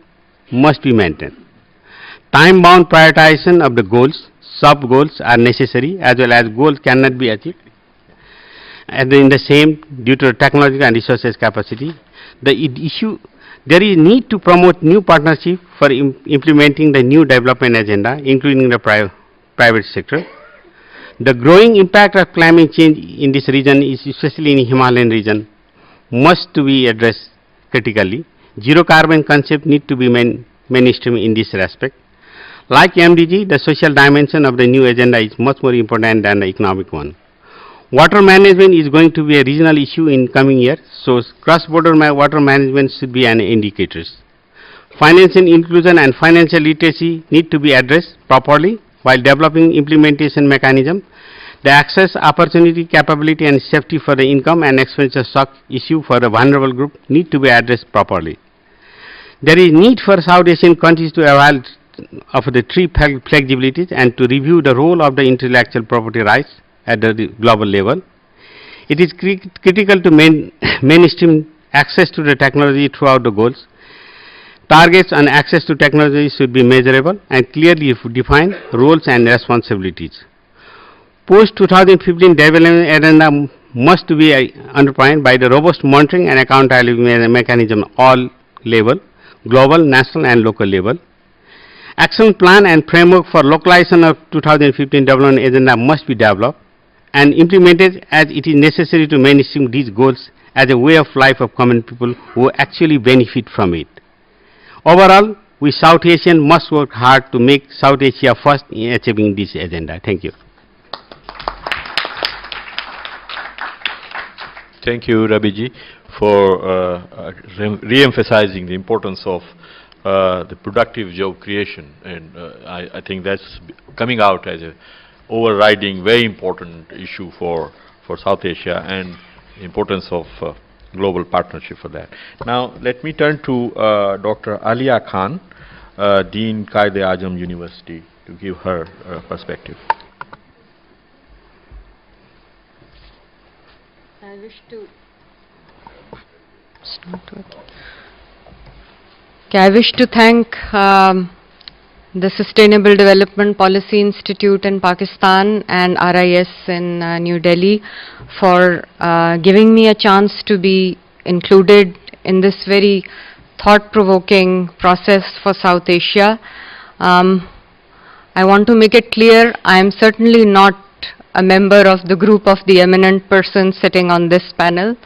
F: must be maintained. Time-bound prioritization of the goals, sub-goals are necessary, as well as goals cannot be achieved. And in the same, due to technological and resources capacity, there is need to promote new partnership for implementing the new development agenda, including the private sector. The growing impact of climate change in this region, especially in the Himalayan region, must to be addressed critically. Zero carbon concept need to be mainstream in this respect. Like MDG, the social dimension of the new agenda is much more important than the economic one. Water management is going to be a regional issue in coming years, so cross-border water management should be an indicator. Financial inclusion and financial literacy need to be addressed properly while developing implementation mechanism. The access, opportunity, capability and safety for the income and expenditure shock issue for the vulnerable group need to be addressed properly. There is need for South Asian countries to avail of the three flexibilities and to review the role of the intellectual property rights at the global level. It is critical to mainstream access to the technology throughout the goals. Targets on access to technology should be measurable and clearly define roles and responsibilities. Post-2015 development agenda must be underpinned by the robust monitoring and accountability mechanism all level, global, national and local level. Action plan and framework for localization of 2015 development agenda must be developed and implemented as it is necessary to mainstream these goals as a way of life of common people who actually benefit from it. Overall, we South Asians must work hard to make South Asia first in achieving this agenda. Thank you.
A: Thank you, Rabiji, for re-emphasizing the importance of the productive job creation, and I think that's coming out as a overriding, very important issue for South Asia and the importance of global partnership for that. Now, let me turn to Dr. Alia Khan, Dean Quaid-e-Azam University, to give her perspective.
G: I wish to. It's not working. Okay, I wish to thank the Sustainable Development Policy Institute in Pakistan and RIS in New Delhi for giving me a chance to be included in this very thought-provoking process for South Asia. I want to make it clear, I am certainly not a member of the group of the eminent persons sitting on this panel.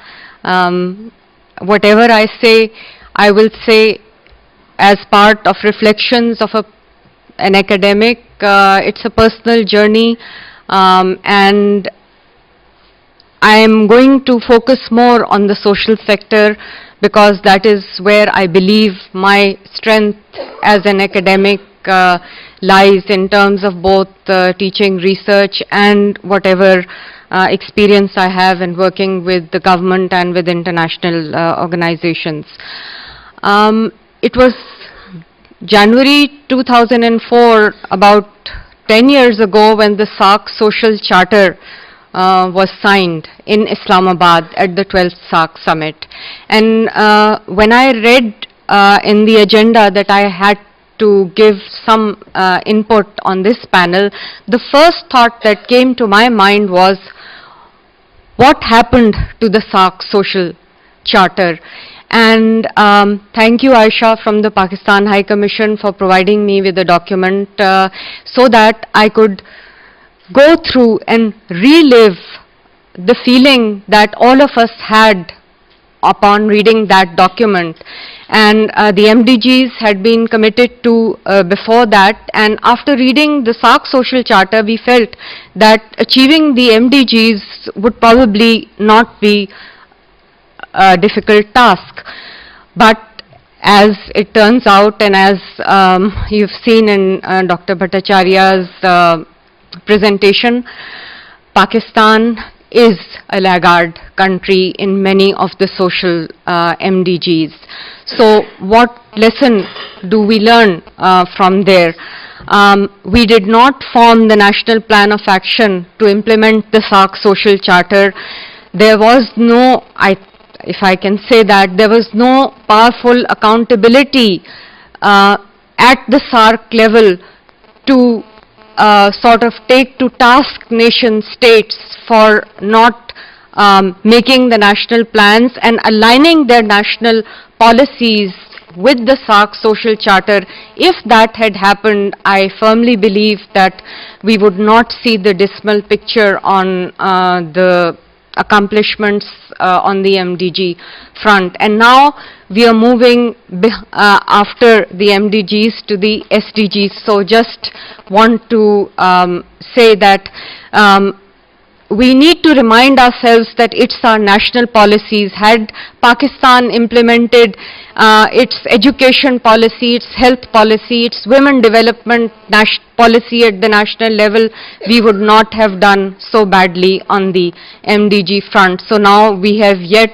G: Whatever I say, I will say as part of reflections of an academic. It's a personal journey, and I am going to focus more on the social sector because that is where I believe my strength as an academic lies in terms of both teaching, research and whatever experience I have in working with the government and with international organizations. It was January 2004, about 10 years ago, when the SAARC Social Charter was signed in Islamabad at the 12th SAARC Summit. And when I read in the agenda that I had to give some input on this panel, the first thought that came to my mind was, what happened to the SAARC Social Charter? And thank you, Aisha, from the Pakistan High Commission for providing me with a document so that I could go through and relive the feeling that all of us had upon reading that document. And the MDGs had been committed to before that, and after reading the SAARC Social Charter, we felt that achieving the MDGs would probably not be a difficult task. But as it turns out, and as you've seen in Dr. Bhattacharya's presentation, Pakistan is a laggard country in many of the social MDGs. So what lesson do we learn from there? We did not form the National Plan of Action to implement the SAARC Social Charter. There was no, if I can say that, there was no powerful accountability at the SAARC level to sort of take to task nation states for not making the national plans and aligning their national policies with the SAARC Social Charter. If that had happened, I firmly believe that we would not see the dismal picture on the accomplishments on the MDG front. And now we are moving after the MDGs to the SDGs. So just want to say that we need to remind ourselves that it's our national policies. Had Pakistan implemented its education policy, its health policy, its women development policy at the national level, we would not have done so badly on the MDG front. So now we have yet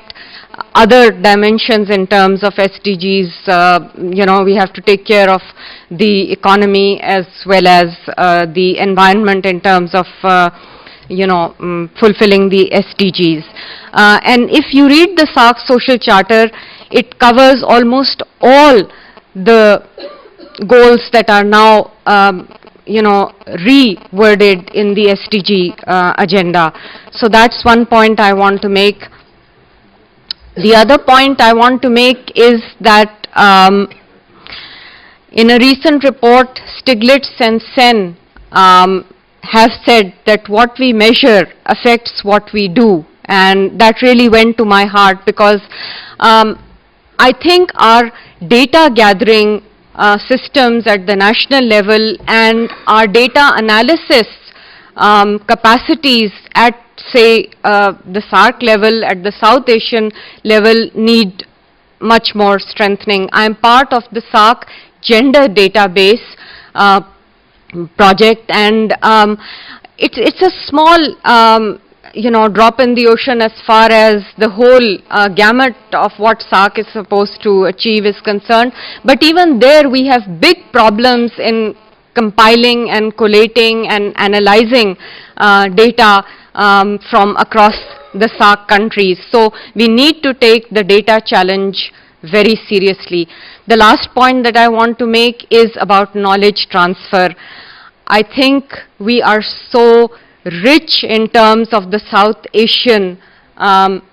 G: other dimensions in terms of SDGs. You know, we have to take care of the economy as well as the environment in terms of fulfilling the SDGs. And if you read the SARC Social Charter, it covers almost all the goals that are now reworded in the SDG agenda. So that's one point I want to make. The other point I want to make is that in a recent report, Stiglitz and Sen have said that what we measure affects what we do, and that really went to my heart, because I think our data gathering systems at the national level and our data analysis capacities at, say, the SARC level, at the South Asian level, need much more strengthening. I am part of the SARC gender database project, and it's a small drop in the ocean as far as the whole gamut of what SARC is supposed to achieve is concerned. But even there we have big problems in compiling and collating and analyzing data from across the SARC countries. So we need to take the data challenge very seriously. The last point that I want to make is about knowledge transfer. I think we are so rich in terms of the South Asian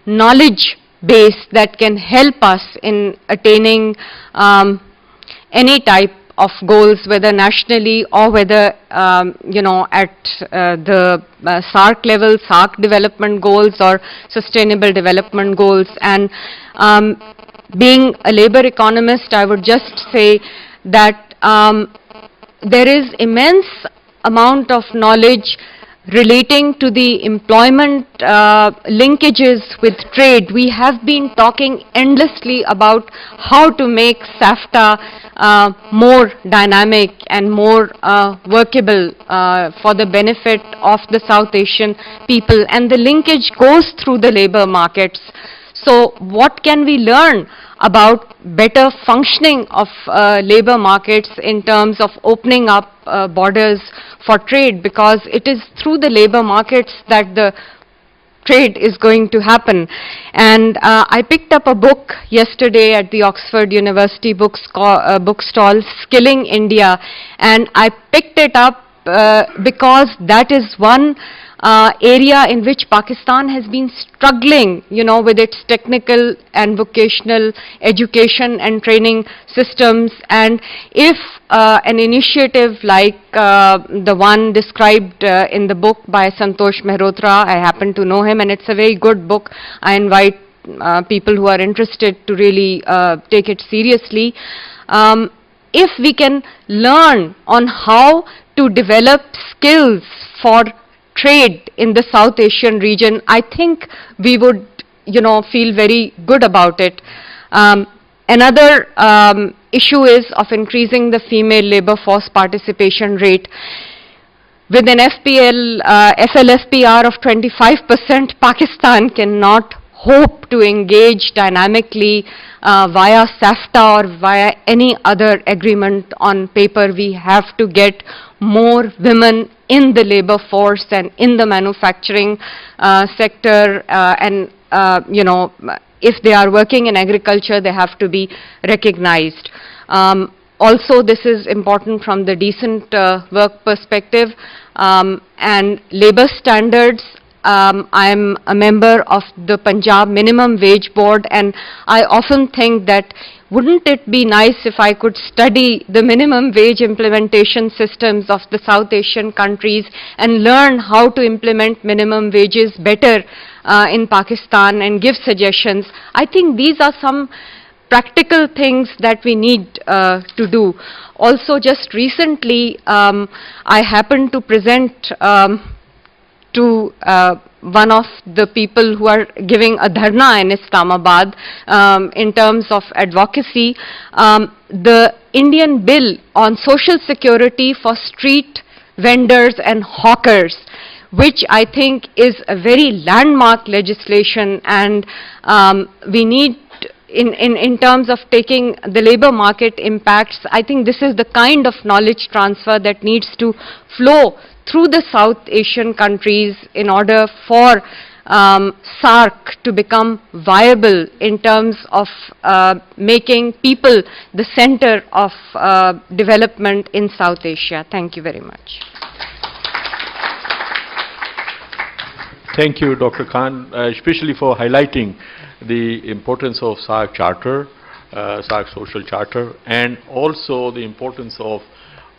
G: knowledge base that can help us in attaining any type of goals, whether nationally or whether at the SARC level, SARC development goals or sustainable development goals. And being a labor economist, I would just say that there is immense amount of knowledge relating to the employment linkages with trade. We have been talking endlessly about how to make SAFTA more dynamic and more workable for the benefit of the South Asian people, and the linkage goes through the labor markets. So what can we learn about better functioning of labor markets in terms of opening up borders for trade, because it is through the labor markets that the trade is going to happen. And I picked up a book yesterday at the Oxford University bookstall, Skilling India, and I picked it up because that is one area in which Pakistan has been struggling, with its technical and vocational education and training systems. And if an initiative like the one described in the book by Santosh Mehrotra, I happen to know him, and it's a very good book. I invite people who are interested to really take it seriously. If we can learn on how to develop skills for trade in the South Asian region, I think we would, feel very good about it. Another issue is of increasing the female labor force participation rate. With an FLFPR of 25%, Pakistan cannot hope to engage dynamically via SAFTA or via any other agreement on paper. We have to get more women in the labor force and in the manufacturing sector, and if they are working in agriculture, they have to be recognized. Also, this is important from the decent work perspective and labor standards. I am a member of the Punjab Minimum Wage Board, and I often think that wouldn't it be nice if I could study the minimum wage implementation systems of the South Asian countries and learn how to implement minimum wages better in Pakistan and give suggestions. I think these are some practical things that we need to do. Also, just recently, I happened to present to one of the people who are giving a dharna in Islamabad in terms of advocacy, the Indian bill on social security for street vendors and hawkers, which I think is a very landmark legislation, and we need, in terms of taking the labor market impacts, I think this is the kind of knowledge transfer that needs to flow through the South Asian countries in order for SAARC to become viable in terms of making people the center of development in South Asia. Thank you very much.
A: Thank you, Dr. Khan, especially for highlighting the importance of SAARC Charter, SAARC Social Charter, and also the importance of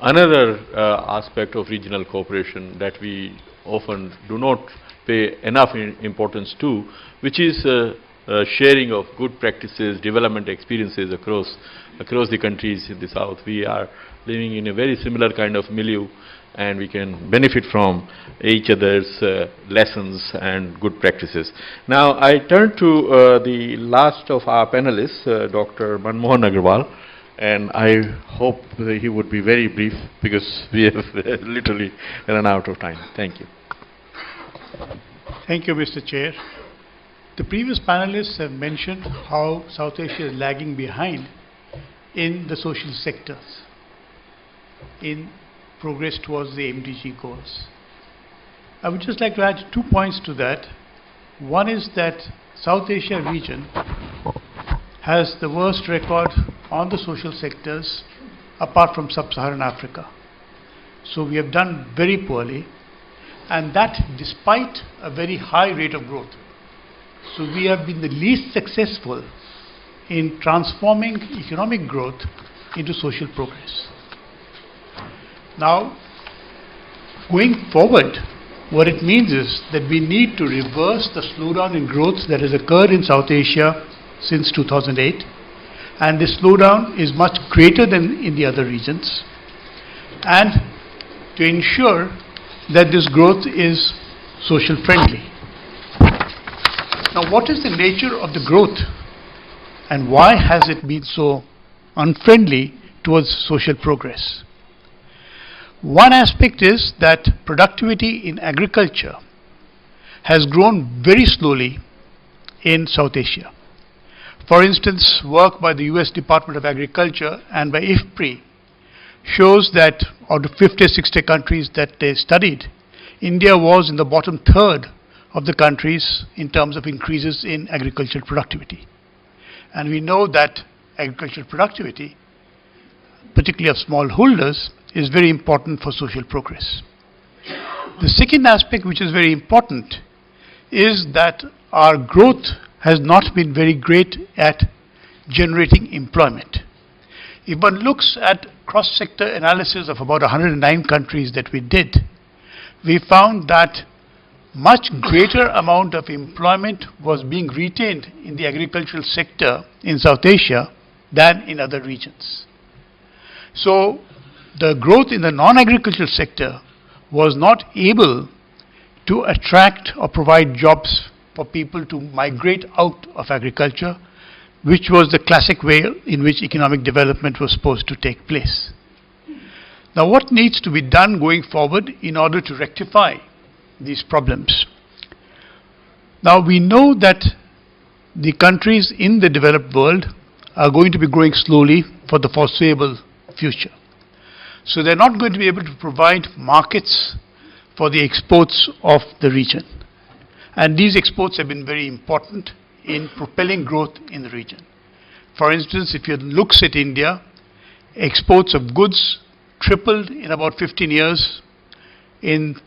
A: another aspect of regional cooperation that we often do not pay enough importance to, which is sharing of good practices, development experiences across the countries in the South. We are living in a very similar kind of milieu, and we can benefit from each other's lessons and good practices. Now I turn to the last of our panelists, Dr. Manmohan Agarwal, and I hope that he would be very brief because we have literally run out of time. Thank you.
H: Thank you, Mr. Chair. The previous panelists have mentioned how South Asia is lagging behind in the social sectors in progress towards the MDG goals. I would just like to add 2 points to that. One is that South Asia region has the worst record on the social sectors apart from Sub-Saharan Africa. So we have done very poorly, and that despite a very high rate of growth. So we have been the least successful in transforming economic growth into social progress. Now, going forward, what it means is that we need to reverse the slowdown in growth that has occurred in South Asia since 2008, and this slowdown is much greater than in the other regions, and to ensure that this growth is social friendly. Now, what is the nature of the growth, and why has it been so unfriendly towards social progress? One aspect is that productivity in agriculture has grown very slowly in South Asia. For instance, work by the US Department of Agriculture and by IFPRI shows that out of 50, 60 countries that they studied, India was in the bottom third of the countries in terms of increases in agricultural productivity. And we know that agricultural productivity, particularly of smallholders, is very important for social progress. The second aspect, which is very important, is that our growth has not been very great at generating employment. If one looks at cross-sector analysis of about 109 countries that we did, we found that much greater amount of employment was being retained in the agricultural sector in South Asia than in other regions. So the growth in the non-agricultural sector was not able to attract or provide jobs for people to migrate out of agriculture, which was the classic way in which economic development was supposed to take place. Now, what needs to be done going forward in order to rectify these problems? Now, we know that the countries in the developed world are going to be growing slowly for the foreseeable future. So they're not going to be able to provide markets for the exports of the region. And these exports have been very important in propelling growth in the region. For instance, if you look at India, exports of goods tripled in about 15 years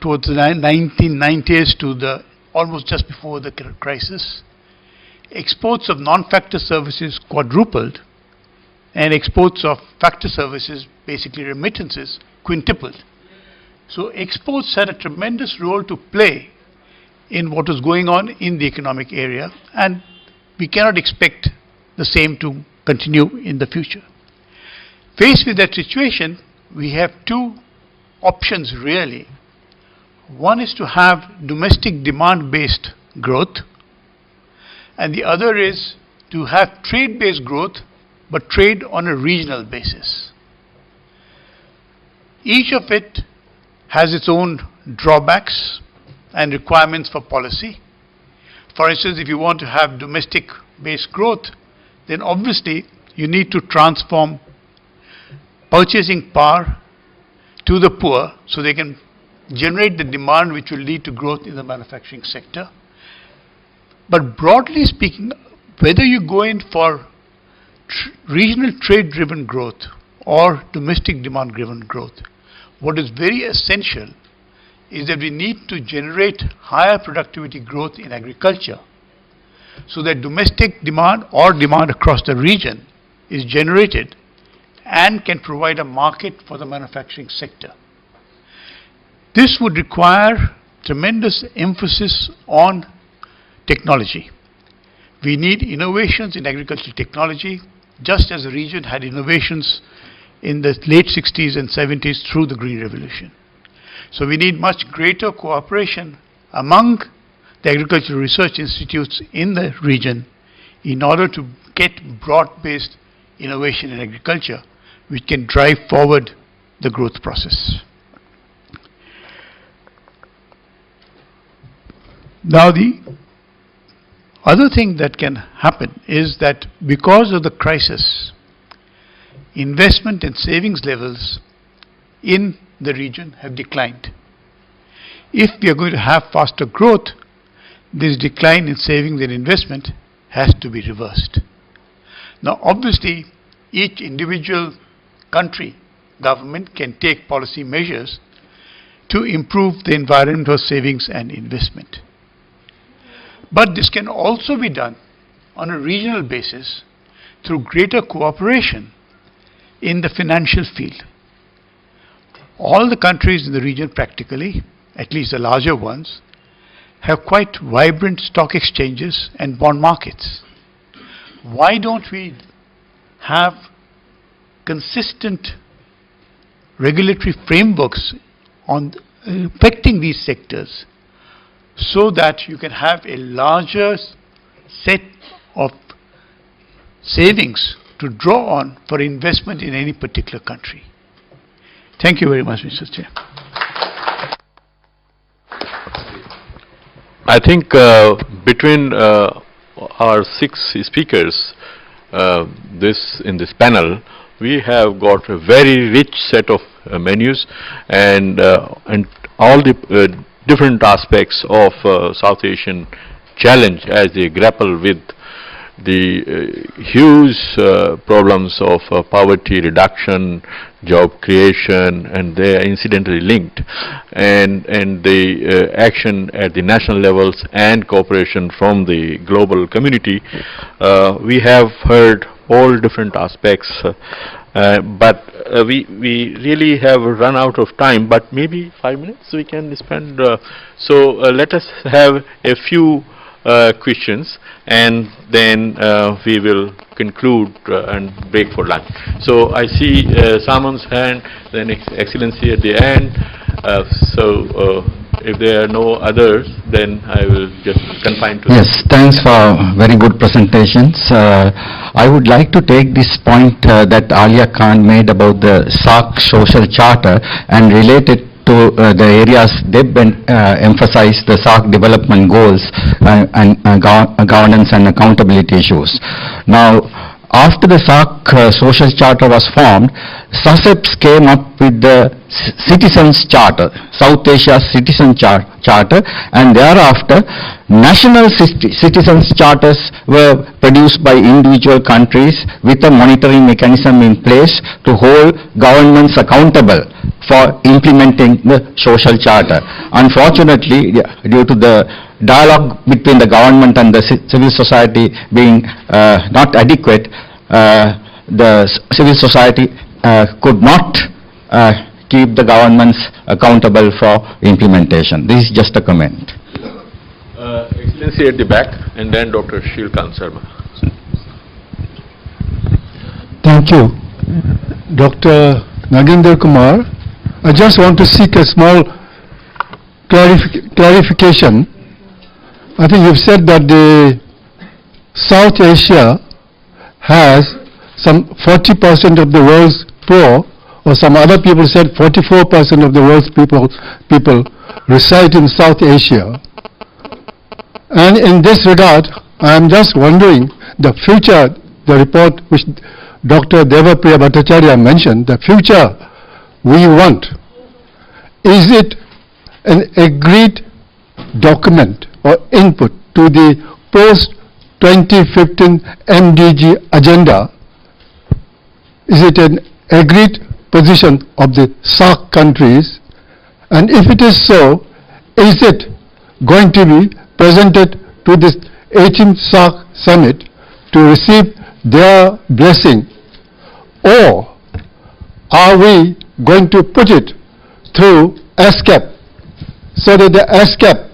H: towards the 1990s to the almost just before the crisis. Exports of non-factor services quadrupled, and exports of factor services, basically remittances, quintupled. So exports had a tremendous role to play in what was going on in the economic area, and we cannot expect the same to continue in the future. Faced with that situation, we have two options really. One is to have domestic demand-based growth, and the other is to have trade-based growth, but trade on a regional basis. Each of it has its own drawbacks and requirements for policy. For instance, if you want to have domestic-based growth, then obviously you need to transform purchasing power to the poor so they can generate the demand which will lead to growth in the manufacturing sector. But broadly speaking, whether you go in for regional trade-driven growth or domestic demand-driven growth, what is very essential is that we need to generate higher productivity growth in agriculture so that domestic demand or demand across the region is generated and can provide a market for the manufacturing sector. This would require tremendous emphasis on technology. We need innovations in agricultural technology, just as the region had innovations in the late 60s and 70s through the Green Revolution. So we need much greater cooperation among the agricultural research institutes in the region in order to get broad-based innovation in agriculture which can drive forward the growth process. Now the other thing that can happen is that because of the crisis, investment and savings levels in the region have declined. If we are going to have faster growth, this decline in savings and investment has to be reversed. Now obviously each individual country government can take policy measures to improve the environment of savings and investment. But this can also be done on a regional basis through greater cooperation in the financial field. All the countries in the region practically, at least the larger ones, have quite vibrant stock exchanges and bond markets. Why don't we have consistent regulatory frameworks on affecting these sectors so that you can have a larger set of savings to draw on for investment in any particular country? Thank you very much, Mr. Chair.
A: I think between our 6 speakers in this panel, we have got a very rich set of menus and all the different aspects of South Asian challenge as they grapple with the huge problems of poverty reduction, job creation, and they are incidentally linked, and the action at the national levels and cooperation from the global community. We have heard all different aspects, but we really have run out of time, but maybe 5 minutes we can spend. So let us have a few questions, and then we will conclude and break for lunch. So I see Saman's hand, then Excellency at the end. If there are no others, then I will just confine to
I: Yes, thanks for very good presentations. I would like to take this point that Alia Khan made about the SAC social charter and relate it to the areas they've emphasized, the SAC development goals and governance and accountability issues. Now, after the SAC social charter was formed, SACEPS came up with the Citizens Charter, South Asia Citizen Charter, and thereafter national citizens charters were produced by individual countries with a monitoring mechanism in place to hold governments accountable for implementing the social charter. Unfortunately, due to the dialogue between the government and the civil society being not adequate, the civil society could not keep the governments accountable for implementation. This is just a comment.
A: Excellency at the back, and then Dr. Shilkant Sharma.
J: Thank you. Dr. Nagendra Kumar, I just want to seek a small clarification. I think you've said that the South Asia has some 40% of the world's poor, or some other people said 44% of the world's people reside in South Asia. And in this regard, I am just wondering, the future, the report which Dr. Debapriya Bhattacharya mentioned, the future we want, is it an agreed document or input to the post-2015 MDG agenda? Is it an agreed position of the SAARC countries? And if it is so, is it going to be presented to this 18th SAARC summit to receive their blessing? Or are we going to put it through ESCAP, so that the ESCAP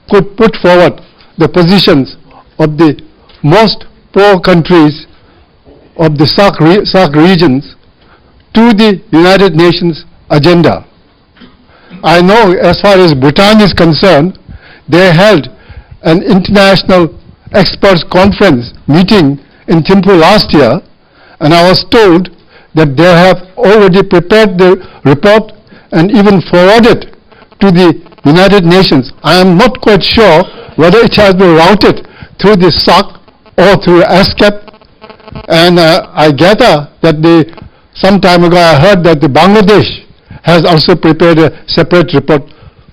J: could put forward the positions of the most poor countries of the SAARC regions to the United Nations agenda? I know as far as Bhutan is concerned, they held an international experts conference meeting in Thimphu last year, and I was told that they have already prepared the report and even forwarded to the United Nations. I am not quite sure whether it has been routed through the SAARC or through ESCAP. And I gather that some time ago I heard that the Bangladesh has also prepared a separate report.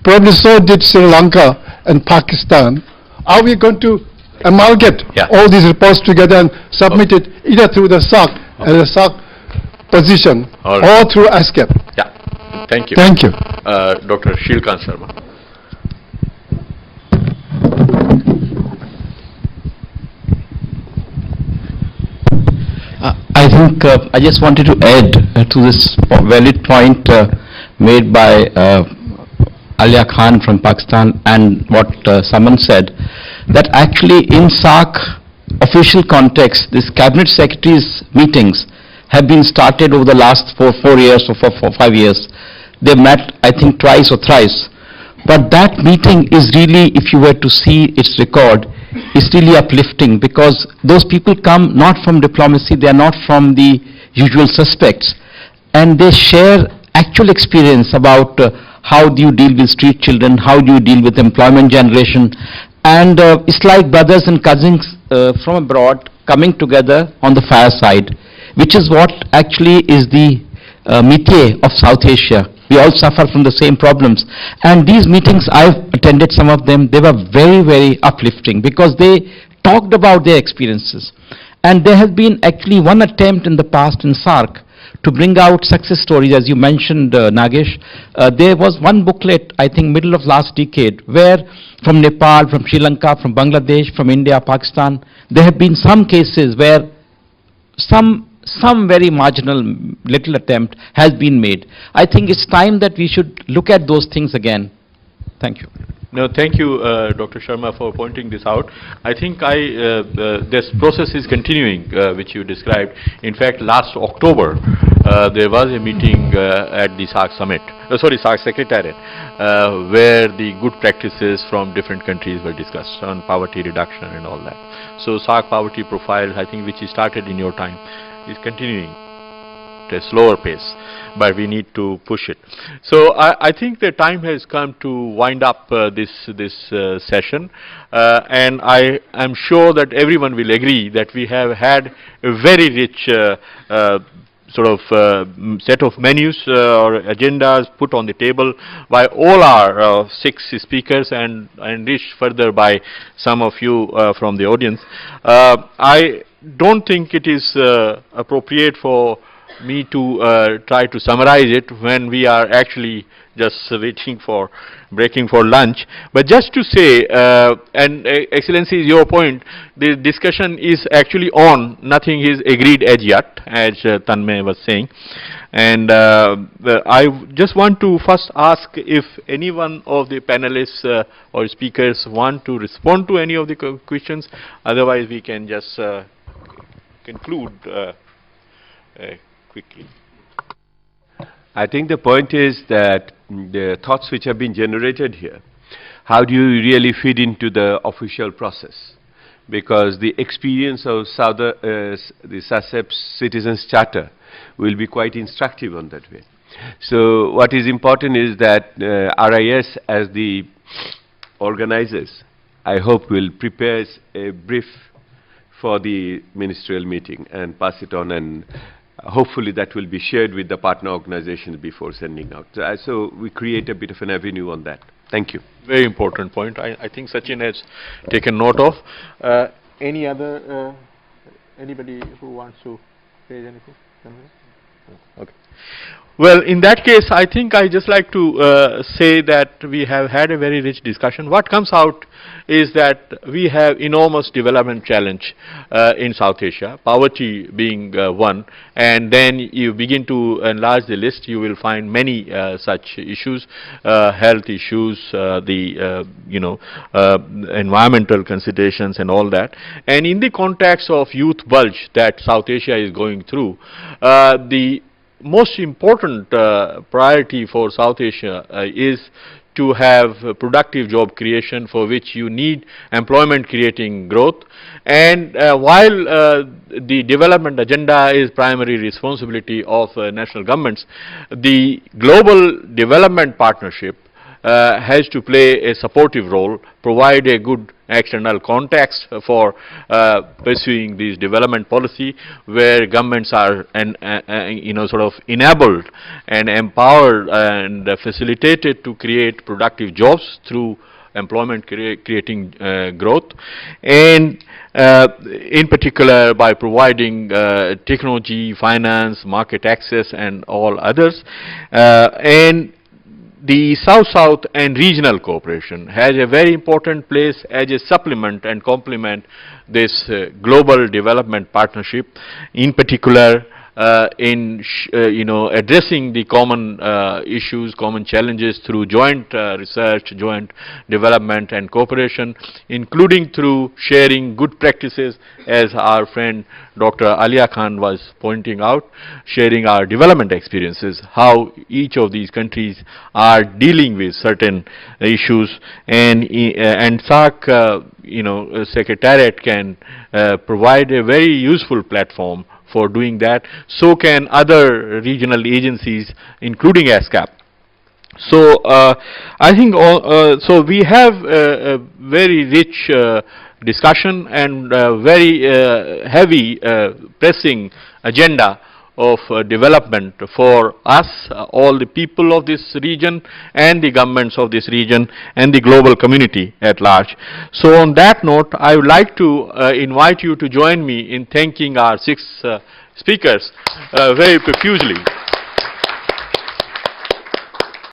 J: Probably so did Sri Lanka and Pakistan. Are we going to amalgamate all these reports together and submit it either through the SAARC as a SAARC position or through ESCAP?
A: Yeah, thank you.
J: Thank you.
A: Dr. Shilkant Sharma.
I: I think I just wanted to add to this valid point made by Alia Khan from Pakistan and what Saman said, that actually in SAARC official context, this cabinet secretaries meetings have been started over the last 4 years or 5 years. They met, I think, twice or thrice. But that meeting is really, if you were to see its record, is really uplifting, because those people come not from diplomacy, they are not from the usual suspects, and they share actual experience about how do you deal with street children, how do you deal with employment generation, and it's like brothers and cousins from abroad coming together on the fireside, which is what actually is the métier of South Asia. We all suffer from the same problems. And these meetings, I've attended some of them, they were very, very uplifting, because they talked about their experiences. And there has been actually one attempt in the past in SAARC to bring out success stories, as you mentioned, Nagesh. There was one booklet, I think middle of last decade, where from Nepal, from Sri Lanka, from Bangladesh, from India, Pakistan, there have been some cases where some very marginal little attempt has been made. I think it's time that we should look at those things again. Thank you.
A: No, thank you, Dr. Sharma, for pointing this out. I think this process is continuing, which you described. In fact, last October, there was a meeting at the SAARC summit, SAARC Secretariat, where the good practices from different countries were discussed on poverty reduction and all that. So SAARC poverty profile, I think, which started in your time, is continuing at a slower pace, but we need to push it. So I think the time has come to wind up this session, and I am sure that everyone will agree that we have had a very rich set of menus or agendas put on the table by all our 6 speakers, and enriched further by some of you from the audience. I don't think it is appropriate for me to try to summarize it when we are actually just waiting for breaking for lunch. But just to say, and Excellency, your point, the discussion is actually on, nothing is agreed as yet, as Tanmay was saying. And I just want to first ask if any one of the panelists or speakers want to respond to any of the questions. Otherwise, we can just conclude quickly.
D: I think the point is that the thoughts which have been generated here, how do you really feed into the official process? Because the experience of the SASEP Citizens Charter will be quite instructive on that way. So what is important is that RIS as the organizers, I hope will prepare a brief for the ministerial meeting and pass it on, and hopefully that will be shared with the partner organizations before sending out. So we create a bit of an avenue on that. Thank you.
A: Very important point. I think Sachin has taken note of. Any other, anybody who wants to raise anything? Okay. Well, in that case, I think I just like to say that we have had a very rich discussion. What comes out is that we have enormous development challenge in South Asia, poverty being one, and then you begin to enlarge the list, you will find many such issues, health issues, environmental considerations and all that. And in the context of youth bulge that South Asia is going through, the most important priority for South Asia is to have productive job creation, for which you need employment creating growth. And while the development agenda is primary responsibility of national governments, the global development partnership has to play a supportive role, provide a good external context for pursuing these development policy, where governments are sort of enabled and empowered and facilitated to create productive jobs through employment creating growth, and in particular by providing technology, finance, market access and all others. And the South-South and regional cooperation has a very important place as a supplement and complement this global development partnership, in particular in addressing the common issues, common challenges through joint research, joint development and cooperation, including through sharing good practices, as our friend Dr. Alia Khan was pointing out, sharing our development experiences, how each of these countries are dealing with certain issues, and SAC Secretariat can provide a very useful platform for doing that. So can other regional agencies, including ESCAP. So I think so we have a very rich discussion and very heavy pressing agenda of development for us, all the people of this region and the governments of this region and the global community at large. So on that note, I would like to invite you to join me in thanking our 6 speakers very profusely.